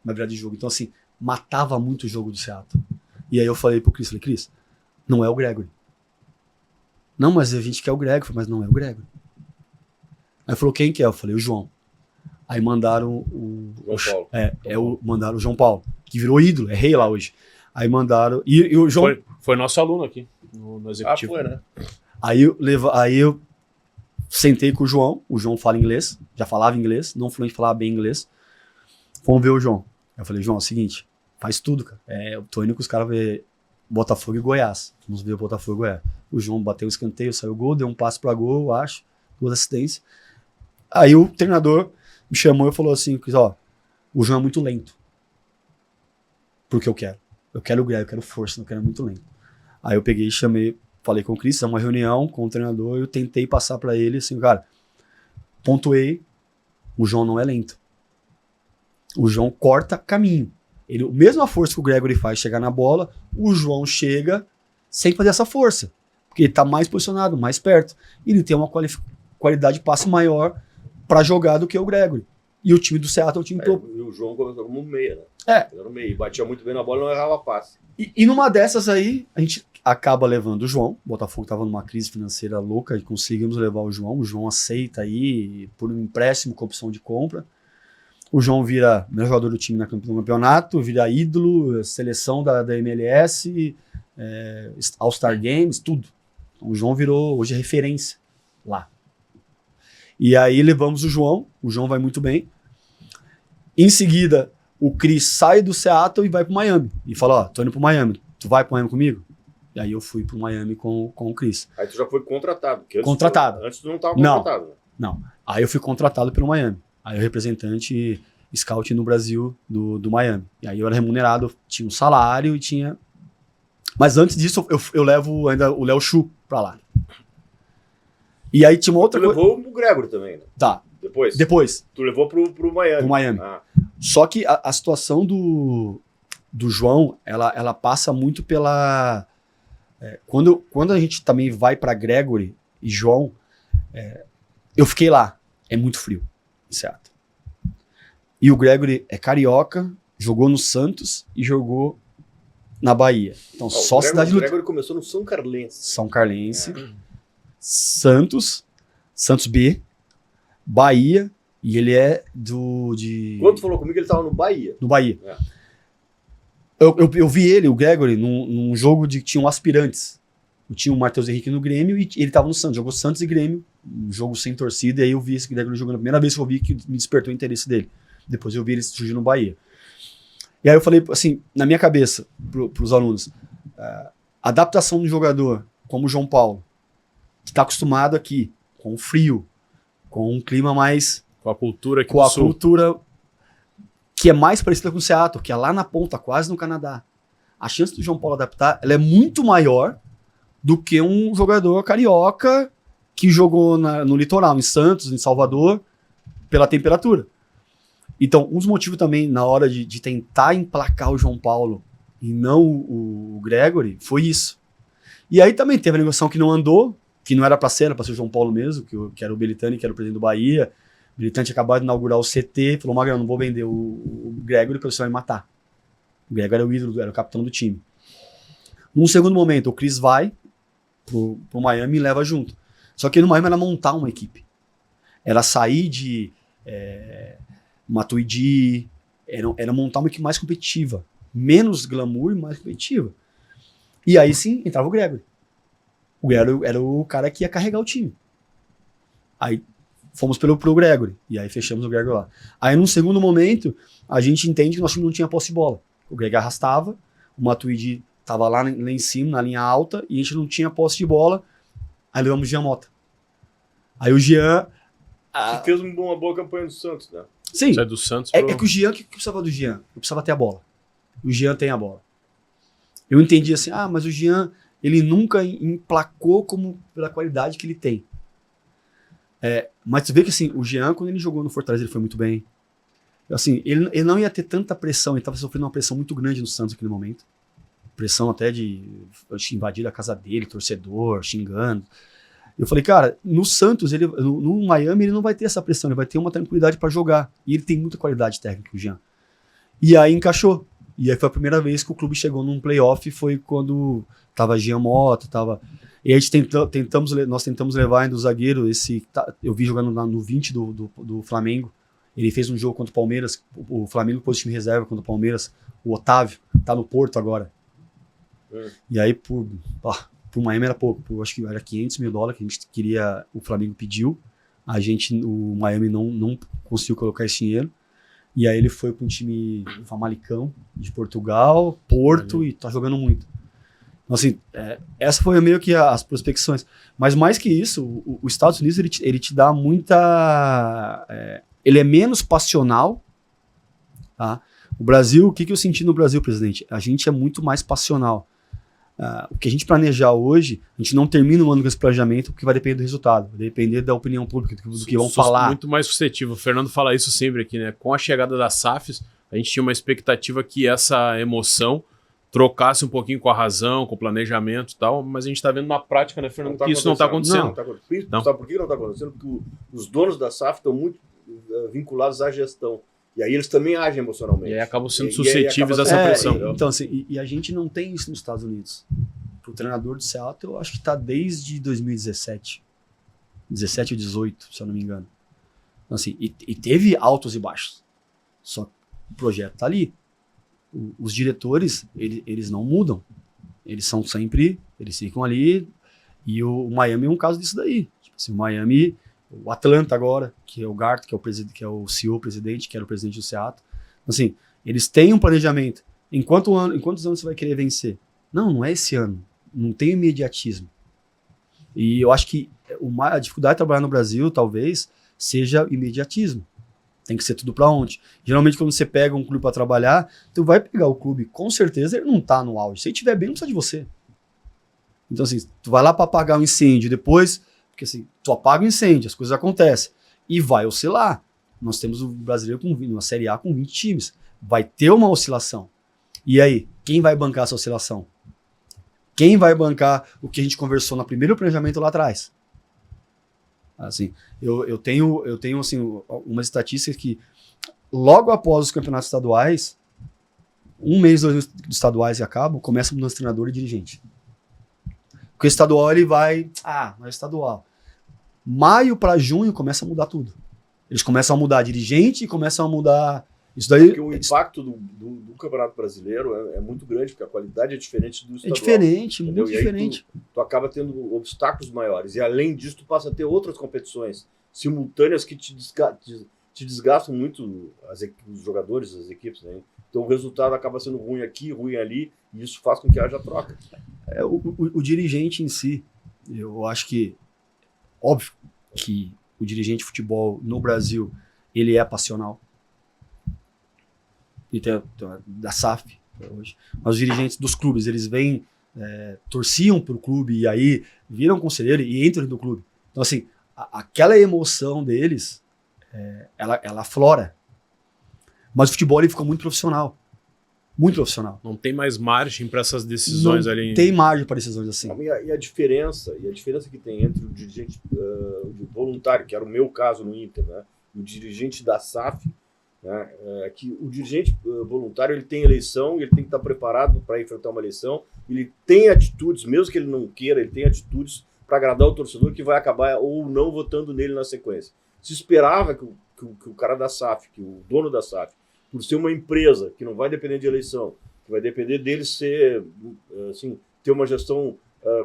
na virada de jogo. Então assim, matava muito o jogo do Seattle. E aí eu falei pro Chris, Chris, não é o Gregory. Não, mas a gente quer o Gregory. Eu falei, mas não é o Gregory. Aí falou, quem que é? Eu falei, o João. Aí mandaram mandaram o João Paulo, que virou ídolo, é rei lá hoje. Aí mandaram, e o João... Foi nosso aluno aqui, no executivo. Foi, né? Aí eu sentei com o João fala inglês, já falava inglês, não fluente, falava bem inglês. Fomos ver o João. Eu falei, João, é o seguinte, faz tudo, cara. Eu tô indo com os caras ver Botafogo e Goiás. Vamos ver o Botafogo e Goiás. O João bateu o escanteio, saiu o gol, deu um passe pra gol, eu acho, 2 assistências. Aí o treinador me chamou e falou assim, ó, o João é muito lento. Porque eu quero. Eu quero o Gregory, eu quero força, não quero muito lento. Aí eu peguei e chamei, falei com o Chris, uma reunião com o treinador, e eu tentei passar pra ele assim, cara, pontuei, o João não é lento. O João corta caminho. A mesma força que o Gregory faz chegar na bola, o João chega sem fazer essa força. Porque ele tá mais posicionado, mais perto. E ele tem uma qualidade de passe maior pra jogar do que o Gregory. E o time do Seattle é o time E o João começou como meia, né? Era no meio, batia muito bem na bola e não errava passe. E numa dessas aí, a gente acaba levando o João. O Botafogo estava numa crise financeira louca e conseguimos levar o João. O João aceita aí por um empréstimo com opção de compra. O João vira melhor jogador do time no campeonato, vira ídolo, seleção da MLS, All-Star Games, tudo. Então, o João virou hoje referência lá. E aí levamos o João vai muito bem. Em seguida, o Chris sai do Seattle e vai pro Miami. E fala, ó, tô indo pro Miami, tu vai pro Miami comigo? E aí eu fui pro Miami com o Chris. Aí tu já foi contratado. Contratado. Antes tu não tava contratado. Não. Aí eu fui contratado pelo Miami. Aí eu representante scout no Brasil do Miami. E aí eu era remunerado, tinha um salário e tinha... Mas antes disso, eu levo ainda o Léo Chu pra lá. E aí tinha uma outra coisa... Tu levou o Gregory também, né? Tá. Depois. Tu levou pro Miami. Pro Miami. Só que a situação do João, ela passa muito pela... Quando a gente também vai pra Gregory e João, eu fiquei lá. É muito frio, certo? E o Gregory é carioca, jogou no Santos e jogou na Bahia. Então, só cidade... O Gregory começou no São Carlense. São Carlense, Santos B, Bahia, e ele é Quando tu falou comigo, ele tava no Bahia. No Bahia. Eu vi ele, o Gregory, num jogo que tinham aspirantes. Tinha o Matheus Henrique no Grêmio e ele tava no Santos. Jogou Santos e Grêmio, um jogo sem torcida, e aí eu vi esse Gregory jogando. A primeira vez que eu vi que me despertou o interesse dele. Depois eu vi ele surgir no Bahia. E aí eu falei, assim, na minha cabeça, pros alunos, adaptação do jogador, como o João Paulo, que tá acostumado aqui, com o frio, com um clima mais... Com a cultura aqui com a cultura que é mais parecida com o Seattle, que é lá na ponta, quase no Canadá. A chance do João Paulo adaptar, ela é muito maior do que um jogador carioca que jogou no litoral, em Santos, em Salvador, pela temperatura. Então, um dos motivos também, na hora de tentar emplacar o João Paulo e não o Gregory, foi isso. E aí também teve a negociação que não andou, que não era para ser o João Paulo mesmo, que era o Belitani, que era o presidente do Bahia. O Belitani tinha acabado de inaugurar o CT, falou, Magrão, não vou vender o Gregory porque você vai me matar. O Gregory era o ídolo, era o capitão do time. Num segundo momento, o Chris vai pro Miami e leva junto. Só que no Miami era montar uma equipe. Era sair de Matuidi, era montar uma equipe mais competitiva. Menos glamour e mais competitiva. E aí sim, entrava o Gregory. O Gregory era o cara que ia carregar o time. Aí fomos pro Gregory. E aí fechamos o Gregory lá. Aí num segundo momento, a gente entende que nosso time não tinha posse de bola. O Gregory arrastava, o Matuidi tava lá em cima, na linha alta, e a gente não tinha posse de bola. Aí levamos o Jean Mota. Aí o Jean... Que fez uma boa campanha do Santos, né? Sim. Sai do Santos É que o Jean, o que precisava do Jean? Eu precisava ter a bola. O Jean tem a bola. Eu entendi assim, mas o Jean, ele nunca emplacou como pela qualidade que ele tem. Mas você vê que assim, o Jean, quando ele jogou no Fortaleza, ele foi muito bem. Assim, ele não ia ter tanta pressão, ele estava sofrendo uma pressão muito grande no Santos naquele momento. Pressão até de invadir a casa dele, torcedor, xingando. Eu falei, cara, no Santos, no Miami, ele não vai ter essa pressão, ele vai ter uma tranquilidade para jogar. E ele tem muita qualidade técnica, o Jean. E aí encaixou. E aí foi a primeira vez que o clube chegou num playoff, foi quando tava Jean Mota, tava... E a gente nós tentamos levar ainda o zagueiro, eu vi jogando no 20 do Flamengo. Ele fez um jogo contra o Palmeiras, o Flamengo pôs time reserva contra o Palmeiras, o Otávio, tá no Porto agora. E aí, por Miami era pouco, acho que era $500 mil que a gente queria, o Flamengo pediu, o Miami não conseguiu colocar esse dinheiro, e aí ele foi para um time Famalicão, de Portugal, Porto, e tá jogando muito. Então, assim, essa foi meio que as prospecções. Mas mais que isso, os Estados Unidos, ele te dá muita... ele é menos passional, tá? O Brasil, o que eu senti no Brasil, presidente? A gente é muito mais passional. O que a gente planejar hoje, a gente não termina o ano com esse planejamento, porque vai depender do resultado, vai depender da opinião pública, do que vão falar. Muito mais suscetível. O Fernando fala isso sempre aqui, né? Com a chegada das SAFs, a gente tinha uma expectativa que essa emoção trocasse um pouquinho com a razão, com o planejamento e tal, mas a gente tá vendo na prática, né, Fernando, que isso não tá acontecendo. Não. Sabe por que não tá acontecendo? Porque os donos da SAF estão muito vinculados à gestão. E aí eles também agem emocionalmente. E aí acabam sendo suscetíveis a essa pressão. Então, assim, e a gente não tem isso nos Estados Unidos. O treinador do Seattle, eu acho que tá desde 2017. 17 ou 18, se eu não me engano. Então, assim, e teve altos e baixos. Só que o projeto tá ali. Os diretores, eles não mudam. Eles são sempre, eles ficam ali. E o Miami é um caso disso daí. Tipo assim, o Miami... O Atlanta agora, que é o Gart, que é o CEO presidente, que era o presidente do Seattle. Assim, eles têm um planejamento. Em quantos anos você vai querer vencer? Não é esse ano. Não tem imediatismo. E eu acho que a dificuldade de trabalhar no Brasil, talvez, seja imediatismo. Tem que ser tudo para ontem. Geralmente, quando você pega um clube para trabalhar, tu vai pegar o clube, com certeza ele não tá no auge. Se ele estiver bem, não precisa de você. Então, assim, tu vai lá para apagar um incêndio, depois... Porque assim, tu apaga o incêndio, as coisas acontecem. E vai oscilar. Nós temos o brasileiro uma Série A com 20 times. Vai ter uma oscilação. E aí, quem vai bancar essa oscilação? Quem vai bancar o que a gente conversou no primeiro planejamento lá atrás? Assim, eu tenho assim, umas estatísticas que logo após os campeonatos estaduais, um mês, 2 meses dos estaduais acabam, começa a mudança de treinador e dirigente. Porque o estadual ele vai... não é estadual. Maio para junho começa a mudar tudo. Eles começam a mudar dirigente e começam a mudar... Isso daí... Porque o impacto do Campeonato Brasileiro é muito grande, porque a qualidade é diferente do estadual. É diferente, entendeu? muito e aí diferente. Tu acaba tendo obstáculos maiores. E além disso, tu passa a ter outras competições simultâneas que te desgastam muito os jogadores, as equipes, né? Então o resultado acaba sendo ruim aqui, ruim ali, e isso faz com que haja troca. O dirigente em si, eu acho que, óbvio que o dirigente de futebol no Brasil, ele é passional. E tem da SAF hoje. Mas os dirigentes dos clubes, eles vêm, torciam pro clube e aí viram conselheiro e entram no clube. Então assim, aquela emoção deles, ela aflora. Mas o futebol ele ficou muito profissional. Muito profissional. Não tem mais margem para essas decisões ali. Não tem margem para decisões assim. E a diferença que tem entre o dirigente voluntário, que era o meu caso no Inter, né? O dirigente da SAF, né? Que o dirigente voluntário ele tem eleição, ele tem que estar preparado para enfrentar uma eleição, ele tem atitudes, mesmo que ele não queira, ele tem atitudes para agradar o torcedor que vai acabar ou não votando nele na sequência. Se esperava que o cara da SAF, que o dono da SAF, por ser uma empresa que não vai depender de eleição, que vai depender dele ser, assim, ter uma gestão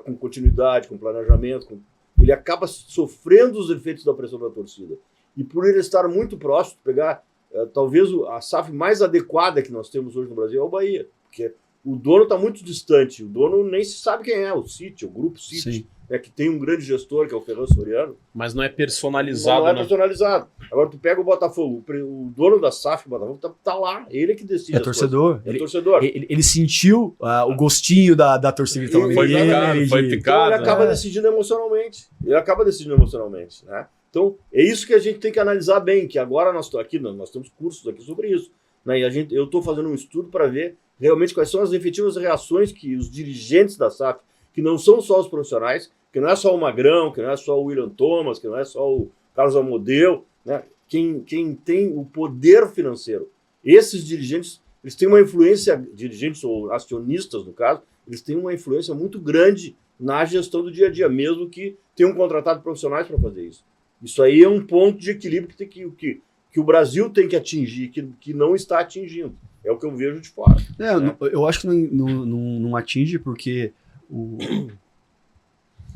com continuidade, com planejamento, ele acaba sofrendo os efeitos da pressão da torcida. E por ele estar muito próximo, pegar talvez a SAF mais adequada que nós temos hoje no Brasil é o Bahia, porque o dono está muito distante, o dono nem se sabe quem é, o City, o grupo City, que tem um grande gestor, que é o Ferran Soriano. Mas não é personalizado, não é personalizado. Agora tu pega o Botafogo, o dono da SAF, o Botafogo, tá lá, ele é que decide. É torcedor. É torcedor. Ele sentiu o gostinho da torcida. Então, foi picado. Então ele acaba decidindo emocionalmente. Né? Então é isso que a gente tem que analisar bem, que agora nós temos cursos aqui sobre isso. Né? E eu estou fazendo um estudo para ver realmente quais são as efetivas reações que os dirigentes da SAF, que não são só os profissionais, que não é só o Magrão, que não é só o William Thomas, que não é só o Carlos Amodeu, né? Quem tem o poder financeiro. Esses dirigentes, eles têm uma influência, dirigentes ou acionistas, no caso, eles têm uma influência muito grande na gestão do dia a dia, mesmo que tenham contratado profissionais para fazer isso. Isso aí é um ponto de equilíbrio que o Brasil tem que atingir, que não está atingindo. É o que eu vejo de fora. Eu acho que não atinge porque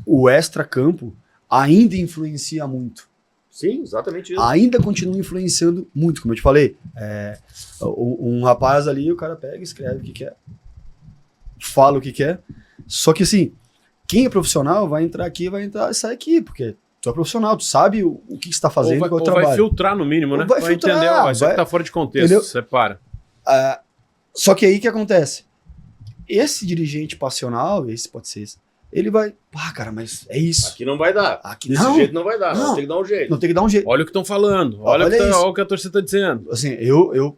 o extra-campo ainda influencia muito. Sim, exatamente isso. Ainda continua influenciando muito, como eu te falei. Um rapaz ali, o cara pega, escreve o que quer, fala o que quer. Só que assim, quem é profissional vai entrar aqui, vai entrar e sai aqui, porque tu é profissional, tu sabe o que está fazendo com o trabalho. Vai filtrar no mínimo, né? Vai filtrar, entender, isso aqui tá fora de contexto, entendeu? separa. Só que aí o que acontece? Esse dirigente passional, esse pode ser esse, ele vai, cara, mas é isso. Aqui não vai dar. Desse jeito não vai dar. Não. Tem que dar um jeito. Não tem que dar um jeito. Olha o que estão falando. Olha o que a torcida está dizendo. Assim, eu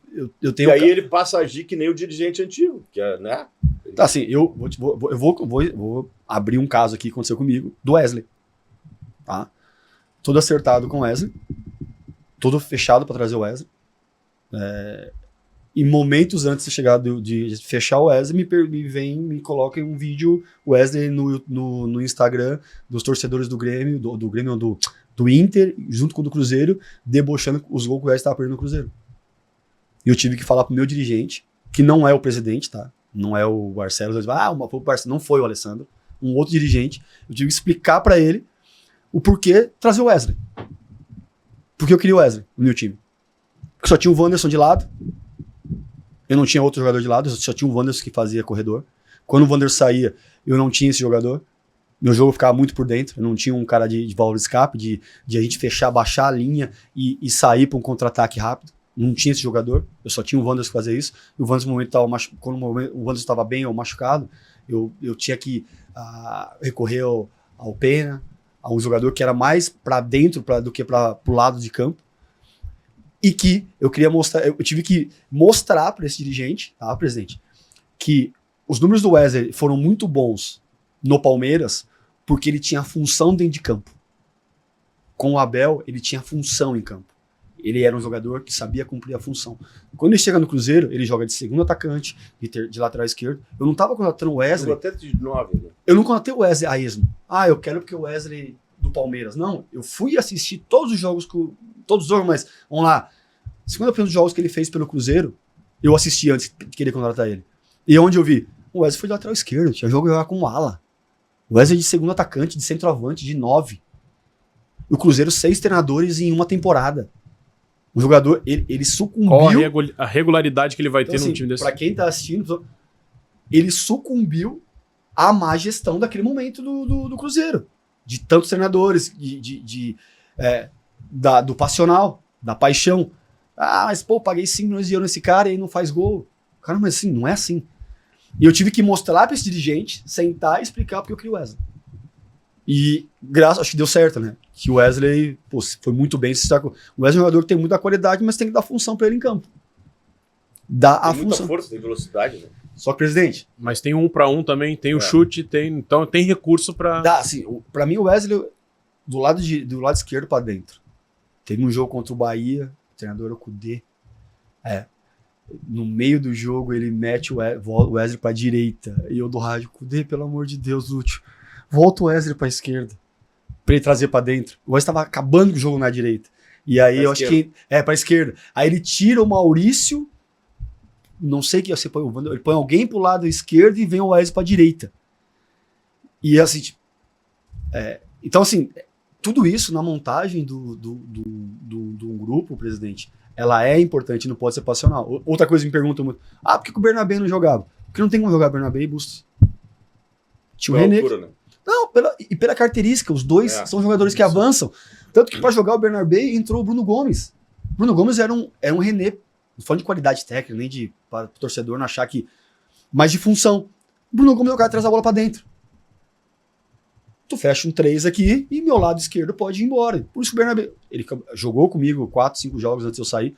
tenho... E aí ele passa a agir que nem o dirigente antigo, que é, né? Tá, assim, eu vou abrir um caso aqui que aconteceu comigo, do Wesley. Tá? Todo acertado com o Wesley. Todo fechado para trazer o Wesley. Em momentos antes de chegar de fechar o Wesley, me coloca em um vídeo Wesley no Instagram dos torcedores do Grêmio, do Inter, junto com o do Cruzeiro, debochando os gols que o Wesley estava perdendo no Cruzeiro. E eu tive que falar pro meu dirigente, que não é o presidente, tá? Não é o Barcelos, não foi o Alessandro, um outro dirigente. Eu tive que explicar para ele o porquê trazer o Wesley. Porque eu queria o Wesley no meu time. Porque só tinha o Wanderson de lado. Eu não tinha outro jogador de lado, eu só tinha o Wanderson que fazia corredor. Quando o Wanderson saía, eu não tinha esse jogador. Meu jogo ficava muito por dentro. Eu não tinha um cara de válvula de escape, de a gente fechar, baixar a linha e sair para um contra-ataque rápido. Não tinha esse jogador. Eu só tinha o Wanderson que fazia isso. E o Wanderson, no momento, quando o Wanderson estava bem ou machucado, eu tinha que recorrer ao Pena, a um jogador que era mais para dentro do que para o lado de campo. E que eu tive que mostrar para esse dirigente, tá, presidente, que os números do Wesley foram muito bons no Palmeiras porque ele tinha função dentro de campo. Com o Abel, ele tinha função em campo. Ele era um jogador que sabia cumprir a função. Quando ele chega no Cruzeiro, ele joga de segundo atacante, de lateral esquerdo. Eu não estava contratando o Wesley. Até de 9, né? Eu não contratei o Wesley a esmo. Eu quero porque o Wesley do Palmeiras. Não, eu fui assistir todos os jogos mas vamos lá. 50% dos jogos que ele fez pelo Cruzeiro, eu assisti antes de querer contratar ele. E onde eu vi? O Wesley foi de lateral esquerdo, tinha jogo jogar como ala. O Wesley de segundo atacante, de centroavante, de 9. O Cruzeiro, 6 treinadores em uma temporada. O jogador, ele sucumbiu... Qual a regularidade que ele vai ter num time desse? Pra quem tá assistindo, ele sucumbiu à má gestão daquele momento do Cruzeiro. De tantos treinadores, do passional, da paixão. Mas paguei 5 milhões de euros nesse cara e ele não faz gol. Cara, mas assim, não é assim. E eu tive que mostrar pra esse dirigente, sentar e explicar porque eu queria o Wesley. E acho que deu certo, né? Que o Wesley, foi muito bem. O Wesley é um jogador que tem muita qualidade, mas tem que dar função pra ele em campo. Tem muita força, tem velocidade, né? Só que, presidente... Mas tem 1 para 1 também, tem o chute, então tem recurso pra... Assim, pra mim o Wesley, do lado esquerdo pra dentro. Teve um jogo contra o Bahia, o treinador era o Kudê. No meio do jogo, ele mete o Wesley pra direita. E eu do rádio, Cudê, pelo amor de Deus, Lúcio, volta o Wesley pra esquerda. Pra ele trazer pra dentro. O Wesley tava acabando com o jogo na direita. E aí Pra eu acho que... pra esquerda. Aí ele tira o Maurício, não sei o que, você põe, ele põe alguém pro lado esquerdo e vem o Wesley pra direita. E assim, tipo, então assim, tudo isso na montagem do grupo, presidente, ela é importante, não pode ser passional. Outra coisa que me perguntam muito, por que o Bernabé não jogava? Porque não tem como jogar Bernabé e Bustos. Tinha o René. Altura, né? Não, pela característica, os dois são jogadores que avançam. Tanto que para jogar o Bernabé entrou o Bruno Gomes. O Bruno Gomes era um René, não falando de qualidade técnica, nem para o torcedor não achar que... Mas de função. O Bruno Gomes é o cara que traz a bola para dentro. Tu fecha um 3 aqui e meu lado esquerdo pode ir embora. Por isso que o Bernabé... Ele jogou comigo 4, 5 jogos antes de eu sair.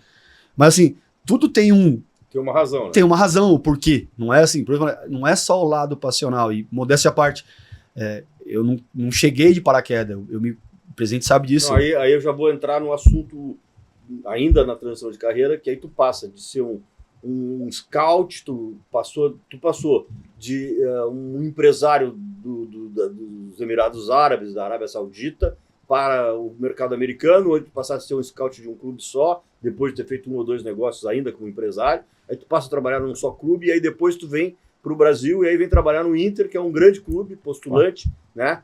Mas assim, tudo tem uma razão, né? Tem uma razão, o porquê. Não é assim, por exemplo, não é só o lado passional. E modéstia à parte, eu não cheguei de paraquedas. O presidente sabe disso. Não, aí eu já vou entrar no assunto, ainda na transição de carreira, que aí tu passa de ser um scout, tu passou de um empresário dos Emirados Árabes, da Arábia Saudita, para o mercado americano, onde tu passaste a ser um scout de um clube só, depois de ter feito 1 ou 2 negócios ainda como empresário, aí tu passa a trabalhar num só clube, e aí depois tu vem para o Brasil, e aí vem trabalhar no Inter, que é um grande clube, postulante, né?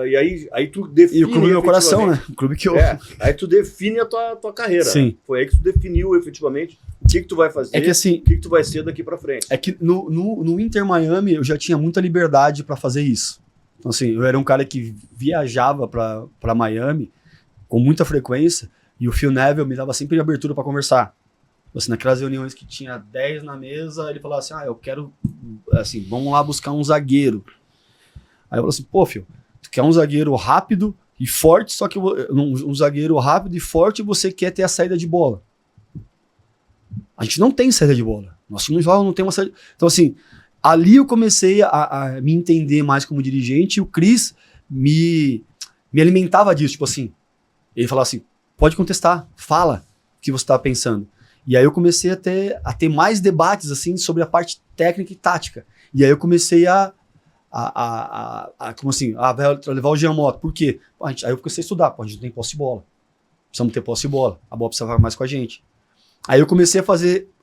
E aí tu define... E o clube do meu coração, né? O clube que eu... Aí tu define a tua carreira. Sim. Né? Foi aí que tu definiu efetivamente o que tu vai fazer, que, assim, o que tu vai ser daqui para frente. É que no Inter Miami eu já tinha muita liberdade para fazer isso. Então assim, eu era um cara que viajava para Miami com muita frequência e o Phil Neville me dava sempre abertura para conversar. Assim, naquelas reuniões que tinha 10 na mesa, ele falava assim, eu quero, assim, vamos lá buscar um zagueiro. Aí eu falei assim, pô, Phil, tu quer um zagueiro rápido e forte, só que um zagueiro rápido e forte você quer ter a saída de bola. A gente não tem saída de bola. Nosso time não tem uma saída. Então, assim, ali eu comecei a me entender mais como dirigente e o Cris me alimentava disso. Tipo assim, ele falava assim, pode contestar, fala o que você está pensando. E aí eu comecei a ter mais debates assim, sobre a parte técnica e tática. E aí eu comecei como assim, levar o Jean Mota. Por quê? Aí eu comecei a estudar. A gente não tem posse de bola. Precisamos ter posse de bola. A bola precisa ficar mais com a gente. Aí eu comecei a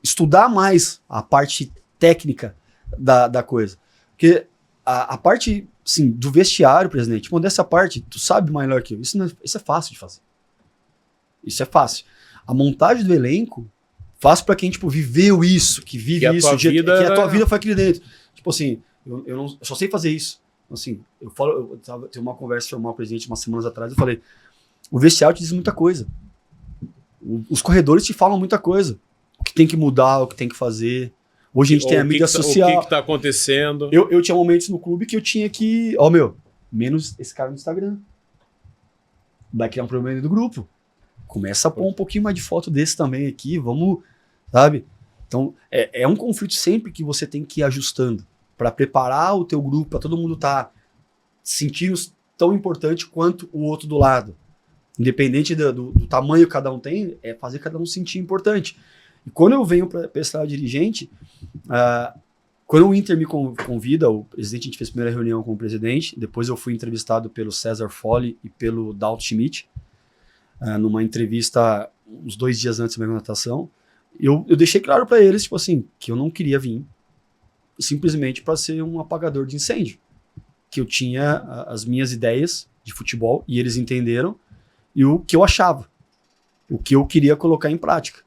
estudar mais a parte técnica da coisa. Porque a parte, assim, do vestiário, presidente, dessa parte, tu sabe melhor que eu. Isso é fácil de fazer. Isso é fácil. A montagem do elenco, fácil pra quem, tipo, viveu isso, que vive que isso. A tua vida foi aqui dentro. Tipo assim, eu só sei fazer isso. Assim, eu tive uma conversa formal com o presidente umas semanas atrás, eu falei, o vestiário te diz muita coisa. Os corredores te falam muita coisa. O que tem que mudar, o que tem que fazer. Hoje a gente tem a mídia social. O que tá acontecendo. Eu tinha momentos no clube que eu tinha que... menos esse cara no Instagram. Vai criar um problema do grupo. Começa a pôr um pouquinho mais de foto desse também aqui, vamos, sabe? Então, é um conflito sempre que você tem que ir ajustando para preparar o teu grupo, para todo mundo estar sentindo tão importante quanto o outro do lado. Independente do tamanho que cada um tem, é fazer cada um se sentir importante. E quando eu venho para estar dirigente, quando o Inter me convida, o presidente, a gente fez a primeira reunião com o presidente, depois eu fui entrevistado pelo César Folli e pelo Dalton Schmidt, numa entrevista uns 2 dias antes da minha contratação. Eu deixei claro para eles, tipo assim, que eu não queria vir simplesmente para ser um apagador de incêndio. Que eu tinha as minhas ideias de futebol e eles entenderam, e o que eu achava, o que eu queria colocar em prática.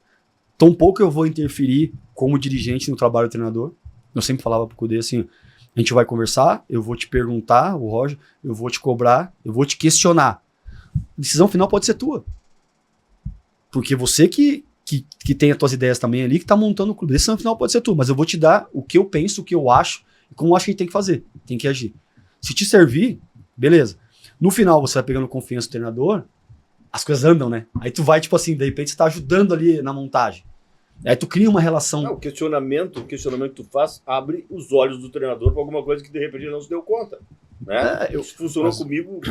Tampouco eu vou interferir como dirigente no trabalho do treinador. Eu sempre falava pro Cudê assim, a gente vai conversar, eu vou te perguntar, o Roger, eu vou te cobrar, eu vou te questionar. A decisão final pode ser tua. Porque você que tem as tuas ideias também ali, que tá montando o clube. A decisão final pode ser tua, mas eu vou te dar o que eu penso, o que eu acho, e como eu acho que a gente tem que fazer, tem que agir. Se te servir, beleza. No final você vai pegando confiança do treinador, as coisas andam, né? Aí tu vai, tipo assim, de repente você tá ajudando ali na montagem. Aí tu cria uma relação. O questionamento que tu faz abre os olhos do treinador para alguma coisa que de repente ele não se deu conta. Né? Isso funcionou comigo,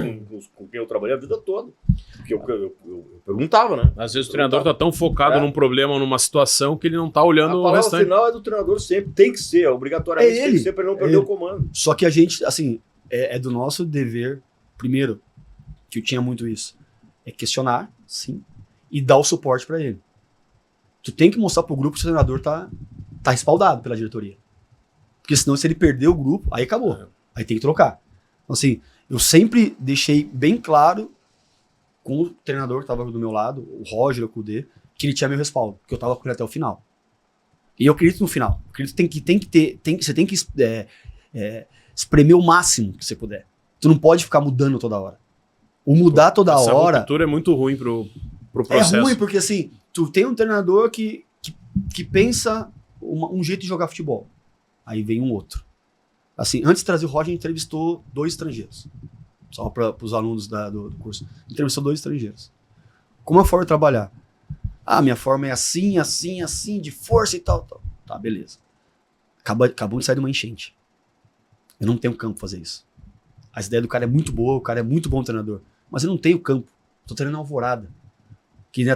com quem eu trabalhei a vida toda. Porque eu perguntava, né? Às vezes o treinador tá tão focado num problema, numa situação, que ele não tá olhando o palavra restante. final é do treinador sempre. Tem que ser, obrigatoriamente tem que ser para ele não perder o comando. Só que a gente, assim, é do nosso dever, primeiro, que eu tinha muito isso, é questionar, sim, e dar o suporte para ele. Tu tem que mostrar pro grupo que o treinador tá respaldado pela diretoria. Porque senão, se ele perder o grupo, aí acabou. Aí tem que trocar. Então, assim, eu sempre deixei bem claro com o treinador que estava do meu lado, o Roger, o Kudê, que ele tinha meu respaldo, que eu estava com ele até o final. E eu acredito no final. Eu acredito que você tem que espremer o máximo que você puder. Tu não pode ficar mudando toda hora. O mudar toda hora... Essa cultura é muito ruim pro processo. É ruim porque, assim, tu tem um treinador que pensa um jeito de jogar futebol. Aí vem um outro. Assim, antes de trazer o Roger, a gente entrevistou 2 estrangeiros. Só para os alunos do curso. Entrevistou 2 estrangeiros. Como a forma de trabalhar? Minha forma é assim, assim, assim, de força e tal. Tá, beleza. Acabou de sair de uma enchente. Eu não tenho campo pra fazer isso. As ideias do cara é muito boa, o cara é muito bom treinador. Mas eu não tenho campo. Tô treinando Alvorada. Que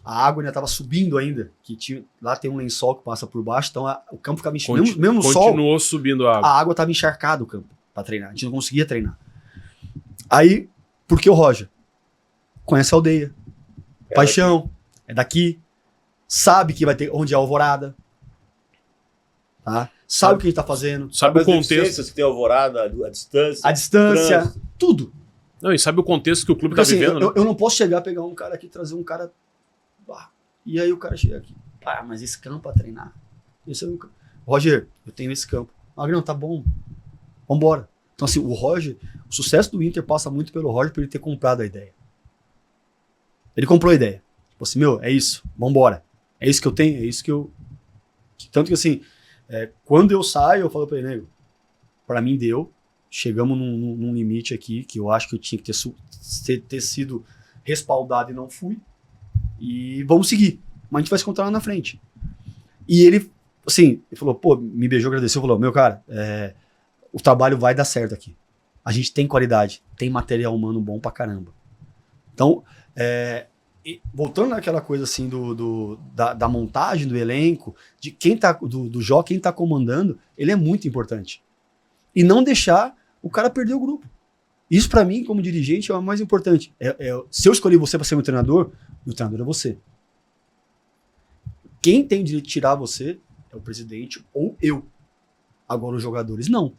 a água ainda tava subindo ainda. Lá tem um lençol que passa por baixo, então o campo ficava encharcado. Mesmo no sol, continuou subindo a água. A água tava encharcada o campo pra treinar. A gente não conseguia treinar. Aí, por que o Roger? Conhece a aldeia. Paixão. É daqui. Sabe que vai ter onde é a Alvorada. Tá? Sabe o que a gente tá fazendo. Sabe o contexto. Que tem a Alvorada, a distância. A distância. Tudo. Não, e sabe o contexto que o clube Porque, tá vivendo, né? Eu não posso chegar, pegar um cara aqui, trazer um cara... E aí o cara chega aqui. Mas esse campo pra treinar. Roger, eu tenho esse campo. Magrão, tá bom. Vambora. Então, assim, o Roger... O sucesso do Inter passa muito pelo Roger por ele ter comprado a ideia. Ele comprou a ideia. Tipo assim, é isso. Vambora. É isso que eu tenho, é isso que eu... Tanto que, assim, quando eu saio, eu falo pra ele, nego, pra mim deu. Chegamos num limite aqui que eu acho que eu tinha que ter sido respaldado e não fui. E vamos seguir. Mas a gente vai se encontrar lá na frente. E ele, assim, ele falou, me beijou, agradeceu, falou, meu cara, o trabalho vai dar certo aqui. A gente tem qualidade, tem material humano bom pra caramba. Então, voltando naquela coisa assim da montagem do elenco, de quem tá, do Jó, quem tá comandando, ele é muito importante. E não deixar o cara perder o grupo. Isso pra mim, como dirigente, é o mais importante. Se eu escolher você pra ser meu treinador é você. Quem tem o direito de tirar você é o presidente ou eu. Agora os jogadores não.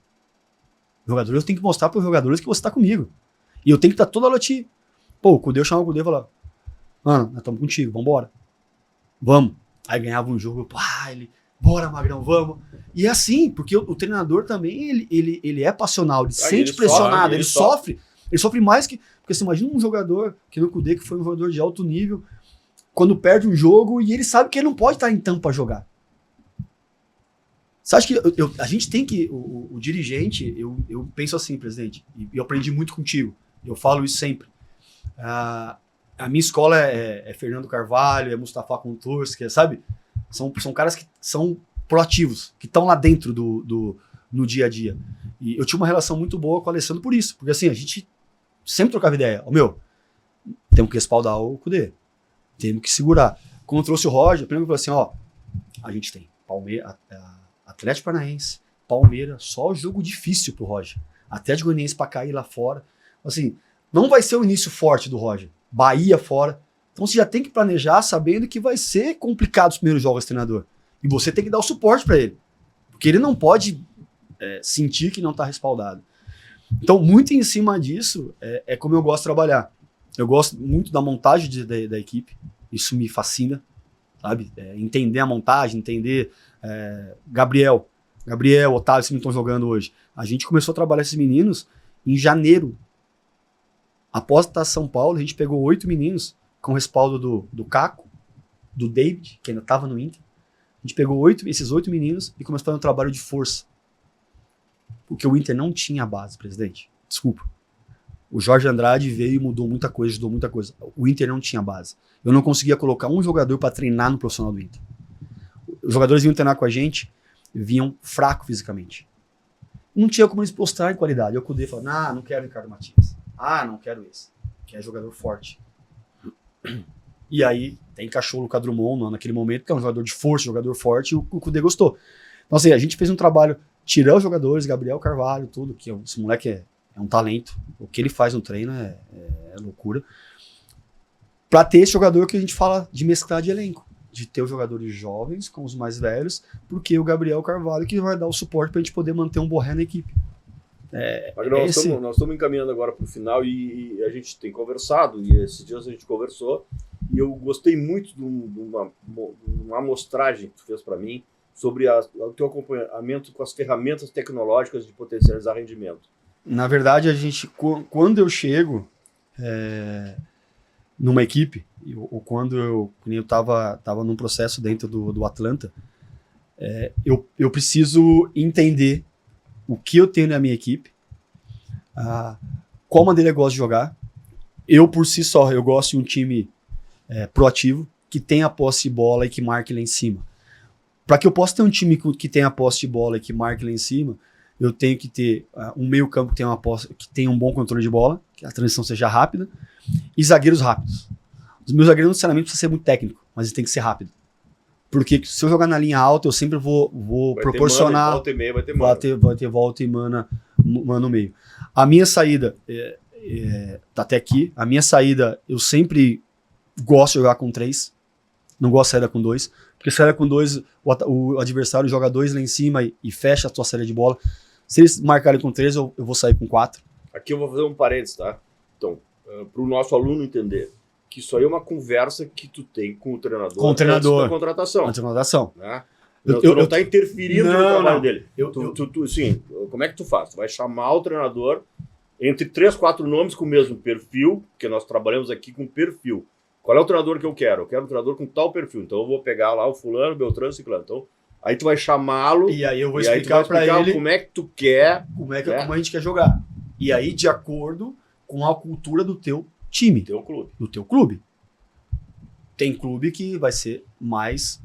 Os jogadores eu tenho que mostrar para os jogadores que você tá comigo. E eu tenho que estar toda hora o Kudê, eu chamava o Kudê e falava, mano, nós estamos contigo, vambora. Vamos. Aí ganhava um jogo, bora Magrão, vamos. E é assim, porque o treinador também, ele é passional, ele se sente pressionado, ele sofre mais que... Porque você imagina um jogador, que no Kudê, que foi um jogador de alto nível, quando perde um jogo e ele sabe que ele não pode estar em campo para jogar. Você acha que a gente tem que... O dirigente, eu penso assim, presidente, e eu aprendi muito contigo, eu falo isso sempre. A minha escola é Fernando Carvalho, é Mustafa Contursi, sabe? São caras que são proativos, que estão lá dentro no dia a dia. E eu tinha uma relação muito boa com o Alessandro por isso, porque assim, a gente sempre trocava ideia. Temos que respaldar o Kudê, temos que segurar. Quando trouxe o Roger, primeiro que eu falei assim, a gente tem Palmeiras, Atlético Paranaense, Palmeiras, só jogo difícil pro Roger. Atlético Goianiense pra cair lá fora. Assim, não vai ser o início forte do Roger. Bahia fora. Então você já tem que planejar sabendo que vai ser complicado os primeiros jogos, treinador. E você tem que dar o suporte para ele. Porque ele não pode sentir que não tá respaldado. Então, muito em cima disso, é como eu gosto de trabalhar. Eu gosto muito da montagem da equipe. Isso me fascina, sabe? Entender a montagem, entender... Gabriel, Otávio, que estão jogando hoje. A gente começou a trabalhar esses meninos em janeiro. Após estar em São Paulo, a gente pegou 8 meninos com respaldo do Caco, do David, que ainda estava no Inter. A gente pegou esses 8 meninos e começou a fazer um trabalho de força. Porque o Inter não tinha base, presidente. Desculpa. O Jorge Andrade veio e mudou muita coisa, ajudou muita coisa. O Inter não tinha base. Eu não conseguia colocar um jogador para treinar no profissional do Inter. Os jogadores vinham treinar com a gente, vinham fraco fisicamente. não tinha como eles postarem qualidade. Eu acudei e falei, não quero Ricardo Matias. Não quero esse. Quero jogador forte. E aí, encaixou o Lucas Drummond naquele momento, que é um jogador de força, jogador forte, e o Cudê gostou. Então, assim, a gente fez um trabalho, tirando os jogadores, Gabriel Carvalho, tudo, que esse moleque é um talento. O que ele faz no treino é loucura. Pra ter esse jogador que a gente fala de mesclar de elenco. De ter os jogadores jovens com os mais velhos, porque o Gabriel Carvalho que vai dar o suporte pra gente poder manter um Borré na equipe. Nós estamos encaminhando agora para o final e a gente tem conversado, e esses dias a gente conversou, e eu gostei muito de uma amostragem que tu fez para mim sobre o teu acompanhamento com as ferramentas tecnológicas de potencializar rendimento. Na verdade, quando eu chego numa equipe, ou quando eu estava num processo dentro do Atlanta, eu preciso entender o que eu tenho na minha equipe, qual maneira eu gosto de jogar. Eu, por si só, eu gosto de um time proativo, que tenha a posse de bola e que marque lá em cima. Para que eu possa ter um time que tenha a posse de bola e que marque lá em cima, eu tenho que ter um meio campo que tenha um bom controle de bola, que a transição seja rápida, e zagueiros rápidos. Os meus zagueiros não necessariamente precisam ser muito técnico, mas eles têm que ser rápido. Porque se eu jogar na linha alta, eu sempre vou proporcionar... Volta e meia vai ter mana. Vai ter volta e mana no meio. A minha saída, tá até aqui, a minha saída, eu sempre gosto de jogar com 3, não gosto de saída com 2, porque saída com 2, o adversário joga 2 lá em cima e fecha a tua saída de bola. Se eles marcarem com 3, eu vou sair com 4. Aqui eu vou fazer um parênteses, tá? Então, para o nosso aluno entender, que isso aí é uma conversa que tu tem com o treinador, antes da contratação. Antes da contratação. Né? Tu não está interferindo no trabalho dele. Sim, como é que tu faz? Tu vai chamar o treinador entre 3, 4 nomes com o mesmo perfil, porque nós trabalhamos aqui com perfil. Qual é o treinador que eu quero? Eu quero um treinador com tal perfil. Então eu vou pegar lá o fulano, Beltrano, Ciclano. Então, aí tu vai chamá-lo. E aí eu vou explicar para ele como é que tu quer. Como a gente quer jogar. E aí, de acordo com a cultura do teu time. Do teu clube. Tem clube que vai ser mais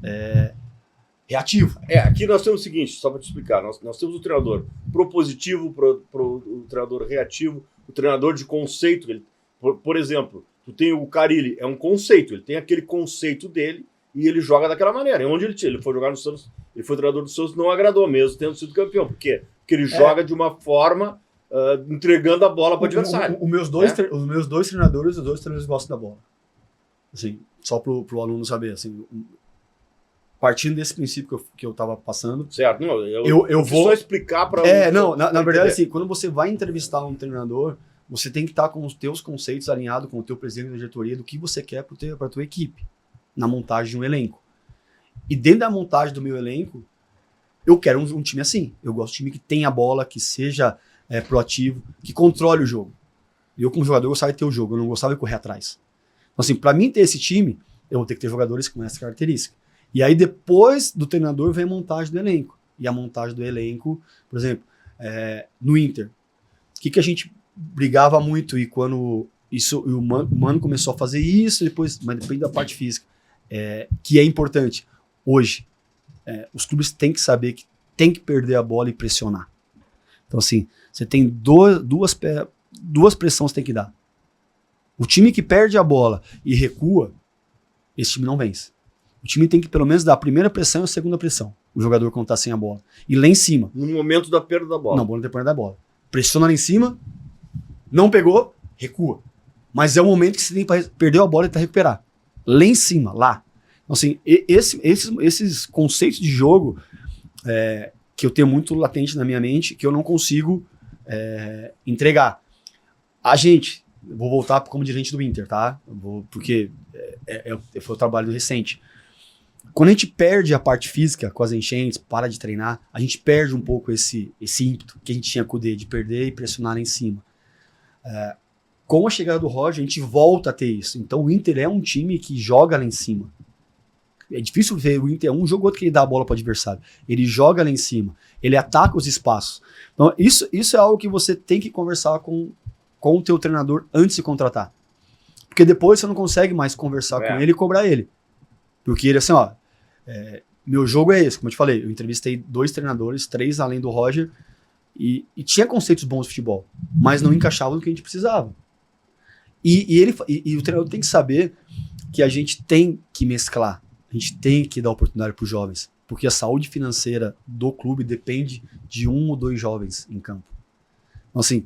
reativo. Aqui nós temos o seguinte, só para te explicar. Nós temos o treinador propositivo, o treinador reativo, o treinador de conceito. Por exemplo, tu tem o Carille, é um conceito. Ele tem aquele conceito dele e ele joga daquela maneira. Onde ele foi jogar no Santos, ele foi treinador do Santos, não agradou mesmo, tendo sido campeão. Por quê? Porque ele joga de uma forma... entregando a bola para o adversário. Os meus dois treinadores, os dois treinadores gostam da bola. Assim, só pro aluno saber, assim, partindo desse princípio que eu tava passando. Certo, não, eu vou só explicar para na verdade, assim, quando você vai entrevistar um treinador, você tem que estar com os teus conceitos alinhados com o teu presidente da diretoria do que você quer para tua equipe, na montagem de um elenco. E dentro da montagem do meu elenco, eu quero um time assim. Eu gosto de um time que tenha a bola, que seja proativo, que controle o jogo. Eu, como jogador, gostava de ter o jogo, eu não gostava de correr atrás. Então, assim, para mim ter esse time, eu vou ter que ter jogadores com essa característica. E aí, depois do treinador, vem a montagem do elenco. E a montagem do elenco, por exemplo, no Inter, o que a gente brigava muito, e quando o Mano começou a fazer isso, mas depende da parte física, que é importante. Hoje, os clubes têm que saber que tem que perder a bola e pressionar. Então, assim, você tem duas pressões que tem que dar. O time que perde a bola e recua, esse time não vence. O time tem que pelo menos dar a primeira pressão e a segunda pressão. O jogador quando tá sem a bola. E lá em cima. No momento da perda da bola. Não, no perda da bola. Pressiona lá em cima, não pegou, recua. Mas é o momento que você tem para perder a bola e recuperar. Lá em cima, lá. Então, assim, esses conceitos de jogo que eu tenho muito latente na minha mente, que eu não consigo entregar. A gente, vou voltar como dirigente do Inter, tá? Porque foi o trabalho recente. Quando a gente perde a parte física com as enchentes, para de treinar, a gente perde um pouco esse ímpeto que a gente tinha com o de perder e pressionar lá em cima. Com a chegada do Roger, a gente volta a ter isso. Então o Inter é um time que joga lá em cima. É difícil ver o Inter, um jogo ou outro que ele dá a bola para o adversário. Ele joga lá em cima, ele ataca os espaços. Então isso é algo que você tem que conversar com o teu treinador antes de contratar. Porque depois você não consegue mais conversar com ele e cobrar ele. Porque ele assim, meu jogo é esse, como eu te falei, eu entrevistei 2 treinadores, 3 além do Roger, E tinha conceitos bons de futebol, mas não encaixavam no que a gente precisava. E o treinador tem que saber que a gente tem que mesclar, a gente tem que dar oportunidade para os jovens, porque a saúde financeira do clube depende de 1 ou 2 jovens em campo. Então, assim,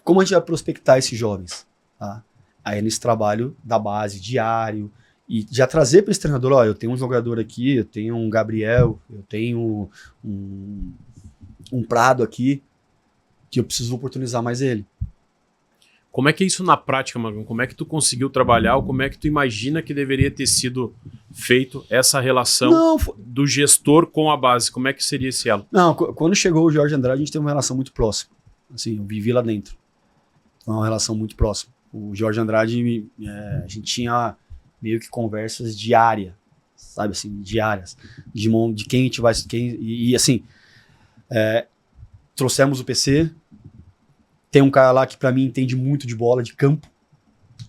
como a gente vai prospectar esses jovens? Tá? Aí nesse trabalho da base, diário, e já trazer para esse treinador, ó, eu tenho um jogador aqui, eu tenho um Gabriel, eu tenho um Prado aqui, que eu preciso oportunizar mais ele. Como é que é isso na prática, Magrão? Como é que tu conseguiu trabalhar ou como é que tu imagina que deveria ter sido feito essa relação do gestor com a base? Como é que seria esse elo? Não, quando chegou o Jorge Andrade, a gente teve uma relação muito próxima. Assim, eu vivi lá dentro. Uma relação muito próxima. O Jorge Andrade, a gente tinha meio que conversas diárias, sabe assim, diárias, de quem a gente vai... E assim, trouxemos o PC, tem um cara lá que pra mim entende muito de bola, de campo,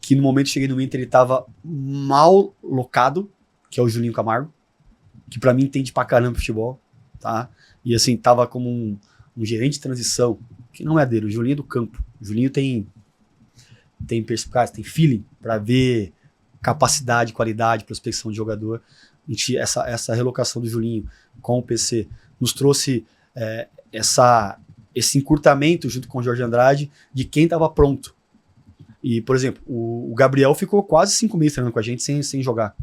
que no momento que cheguei no Inter ele tava mal locado, que é o Julinho Camargo, que pra mim entende pra caramba futebol, tá? E assim, tava como um gerente de transição, que não é dele, o Julinho é do campo. O Julinho tem perspicácia, tem feeling pra ver capacidade, qualidade, prospecção de jogador. Essa relocação do Julinho com o PC nos trouxe esse encurtamento junto com o Jorge Andrade de quem estava pronto. E, por exemplo, o Gabriel ficou quase 5 meses treinando com a gente sem jogar.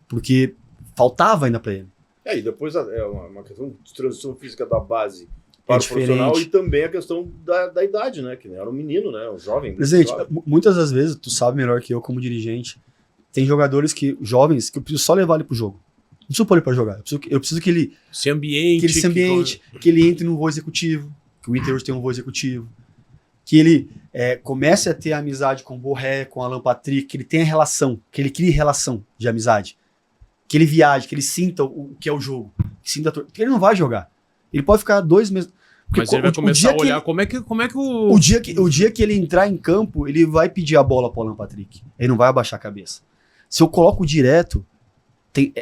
Porque faltava ainda para ele. E depois é uma questão de transição física da base para o profissional e também a questão da idade, né? Que era um menino, né? Um jovem. Presidente, muitas das vezes, tu sabe melhor que eu como dirigente, tem jogadores jovens que eu preciso só levar ele pro jogo. Não preciso pôr ele pra jogar. Eu preciso que ele se ambiente. Que ele entre no voo executivo, que o Inter hoje tem um voo executivo, que ele comece a ter amizade com o Borré, com o Alan Patrick, que ele tenha relação, que ele crie relação de amizade, que ele viaje, que ele sinta o que é o jogo, porque ele não vai jogar. Ele pode ficar 2 meses... Mas ele vai começar a olhar como é que o... O dia que ele entrar em campo, ele vai pedir a bola pro Alan Patrick. Ele não vai abaixar a cabeça. Se eu coloco direto,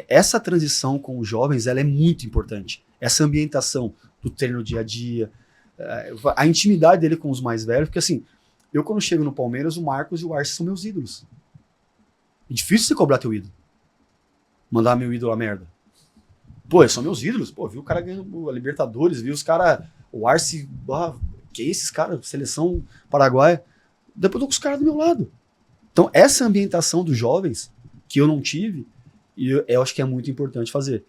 essa transição com os jovens, ela é muito importante. Essa ambientação do treino dia a dia, a intimidade dele com os mais velhos, porque assim, eu quando chego no Palmeiras, o Marcos e o Arce são meus ídolos. É difícil você cobrar teu ídolo. Mandar meu ídolo a merda. Pô, são meus ídolos. Pô, vi o cara ganhando a Libertadores, vi os caras, o Arce, que é esses caras, seleção paraguaia. Depois eu tô com os caras do meu lado. Então, essa ambientação dos jovens, que eu não tive, eu acho que é muito importante fazer.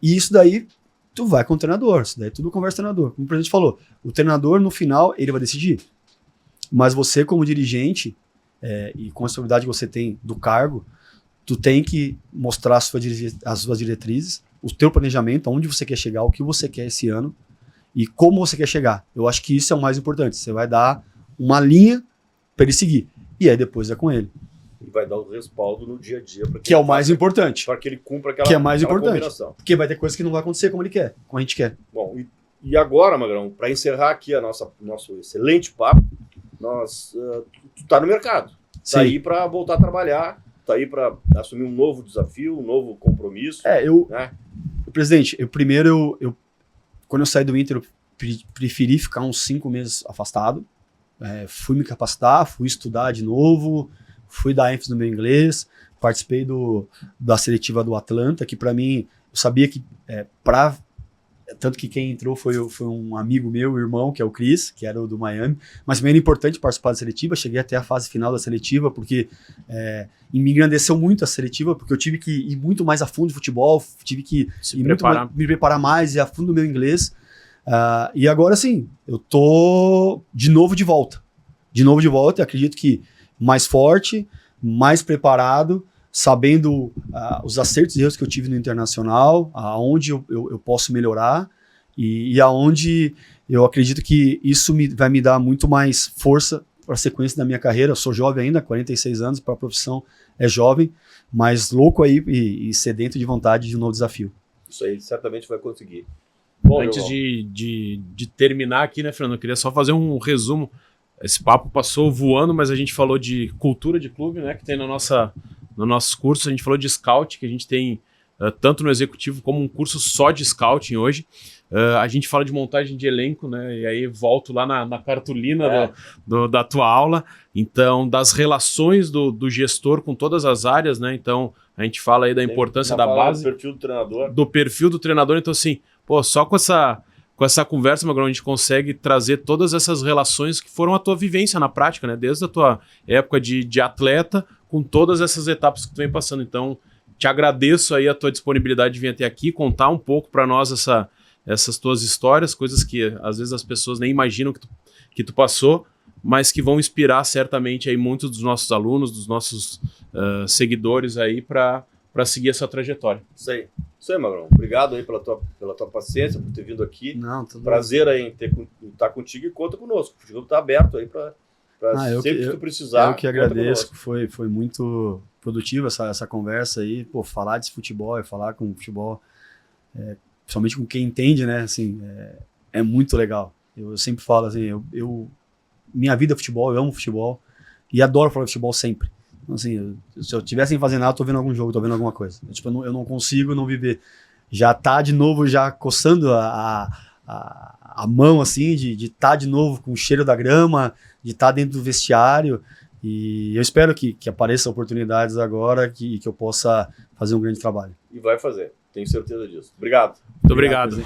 E isso daí, tu vai com o treinador, isso daí tudo conversa com o treinador. Como o presidente falou, o treinador, no final, ele vai decidir. Mas você, como dirigente, e com a responsabilidade que você tem do cargo, tu tem que mostrar as suas diretrizes, o teu planejamento, aonde você quer chegar, o que você quer esse ano e como você quer chegar. Eu acho que isso é o mais importante. Você vai dar uma linha para ele seguir. E aí depois é com ele. E vai dar o respaldo no dia a dia. Que é o mais importante. Para que ele cumpra aquela, que é mais importante. Combinação. Porque vai ter coisas que não vai acontecer como ele quer, como a gente quer. Bom, e agora, Magrão, para encerrar aqui nosso excelente papo, tu tá no mercado. Tá aí para voltar a trabalhar, tá aí para assumir um novo desafio, um novo compromisso. Né? Presidente, quando eu saí do Inter, eu preferi ficar uns 5 meses afastado. Fui me capacitar, fui estudar de novo, fui dar ênfase no meu inglês, participei da seletiva do Atlanta, que para mim, eu sabia que tanto que quem entrou foi um amigo meu, irmão, que é o Chris, que era o do Miami, mas também era importante participar da seletiva, cheguei até a fase final da seletiva, porque me engrandeceu muito a seletiva, porque eu tive que ir muito mais a fundo de futebol, tive que me preparar mais e a fundo do meu inglês, e agora sim, eu tô de novo de volta, e acredito que mais forte, mais preparado, sabendo os acertos e erros que eu tive no Internacional, aonde eu posso melhorar e aonde eu acredito que isso vai me dar muito mais força para a sequência da minha carreira. Eu sou jovem ainda, 46 anos, para a profissão é jovem, mas louco aí e sedento de vontade de um novo desafio. Isso aí certamente vai conseguir. Bom, antes de terminar aqui, né, Fernando, eu queria só fazer um resumo. Esse papo passou voando, mas a gente falou de cultura de clube, né, que tem no nossos cursos, a gente falou de scout, que a gente tem tanto no executivo como um curso só de scouting hoje. A gente fala de montagem de elenco, né? E aí volto lá na cartolina da tua aula. Então, das relações do gestor com todas as áreas, né? Então, a gente fala aí da importância da base. Do perfil do treinador. Do perfil do treinador. Então, assim, pô, só com essa conversa, Magrão, a gente consegue trazer todas essas relações que foram a tua vivência na prática, né? Desde a tua época de atleta, com todas essas etapas que tu vem passando. Então, te agradeço aí a tua disponibilidade de vir até aqui, contar um pouco para nós essas tuas histórias, coisas que às vezes as pessoas nem imaginam que tu passou, mas que vão inspirar certamente aí muitos dos nossos alunos, dos nossos seguidores aí para seguir essa trajetória. Isso aí, Magrão. Obrigado aí pela tua paciência, por ter vindo aqui. Não, tudo Prazer aí em estar contigo e conta conosco. O jogo está aberto aí para sempre que tu precisar. Eu que agradeço, foi muito produtiva essa conversa aí. Pô, falar desse futebol, falar com futebol, principalmente com quem entende, né? Assim, é muito legal. Eu sempre falo assim, minha vida é futebol, eu amo futebol e adoro falar de futebol sempre. Então, assim, se eu tivesse sem fazer nada, eu tô vendo algum jogo, tô vendo alguma coisa. Eu não consigo não viver. Já tá de novo, já coçando a mão, assim, de estar de novo com o cheiro da grama, de estar dentro do vestiário. E eu espero que apareçam oportunidades agora que eu possa fazer um grande trabalho. E vai fazer, tenho certeza disso. Obrigado. Muito obrigado.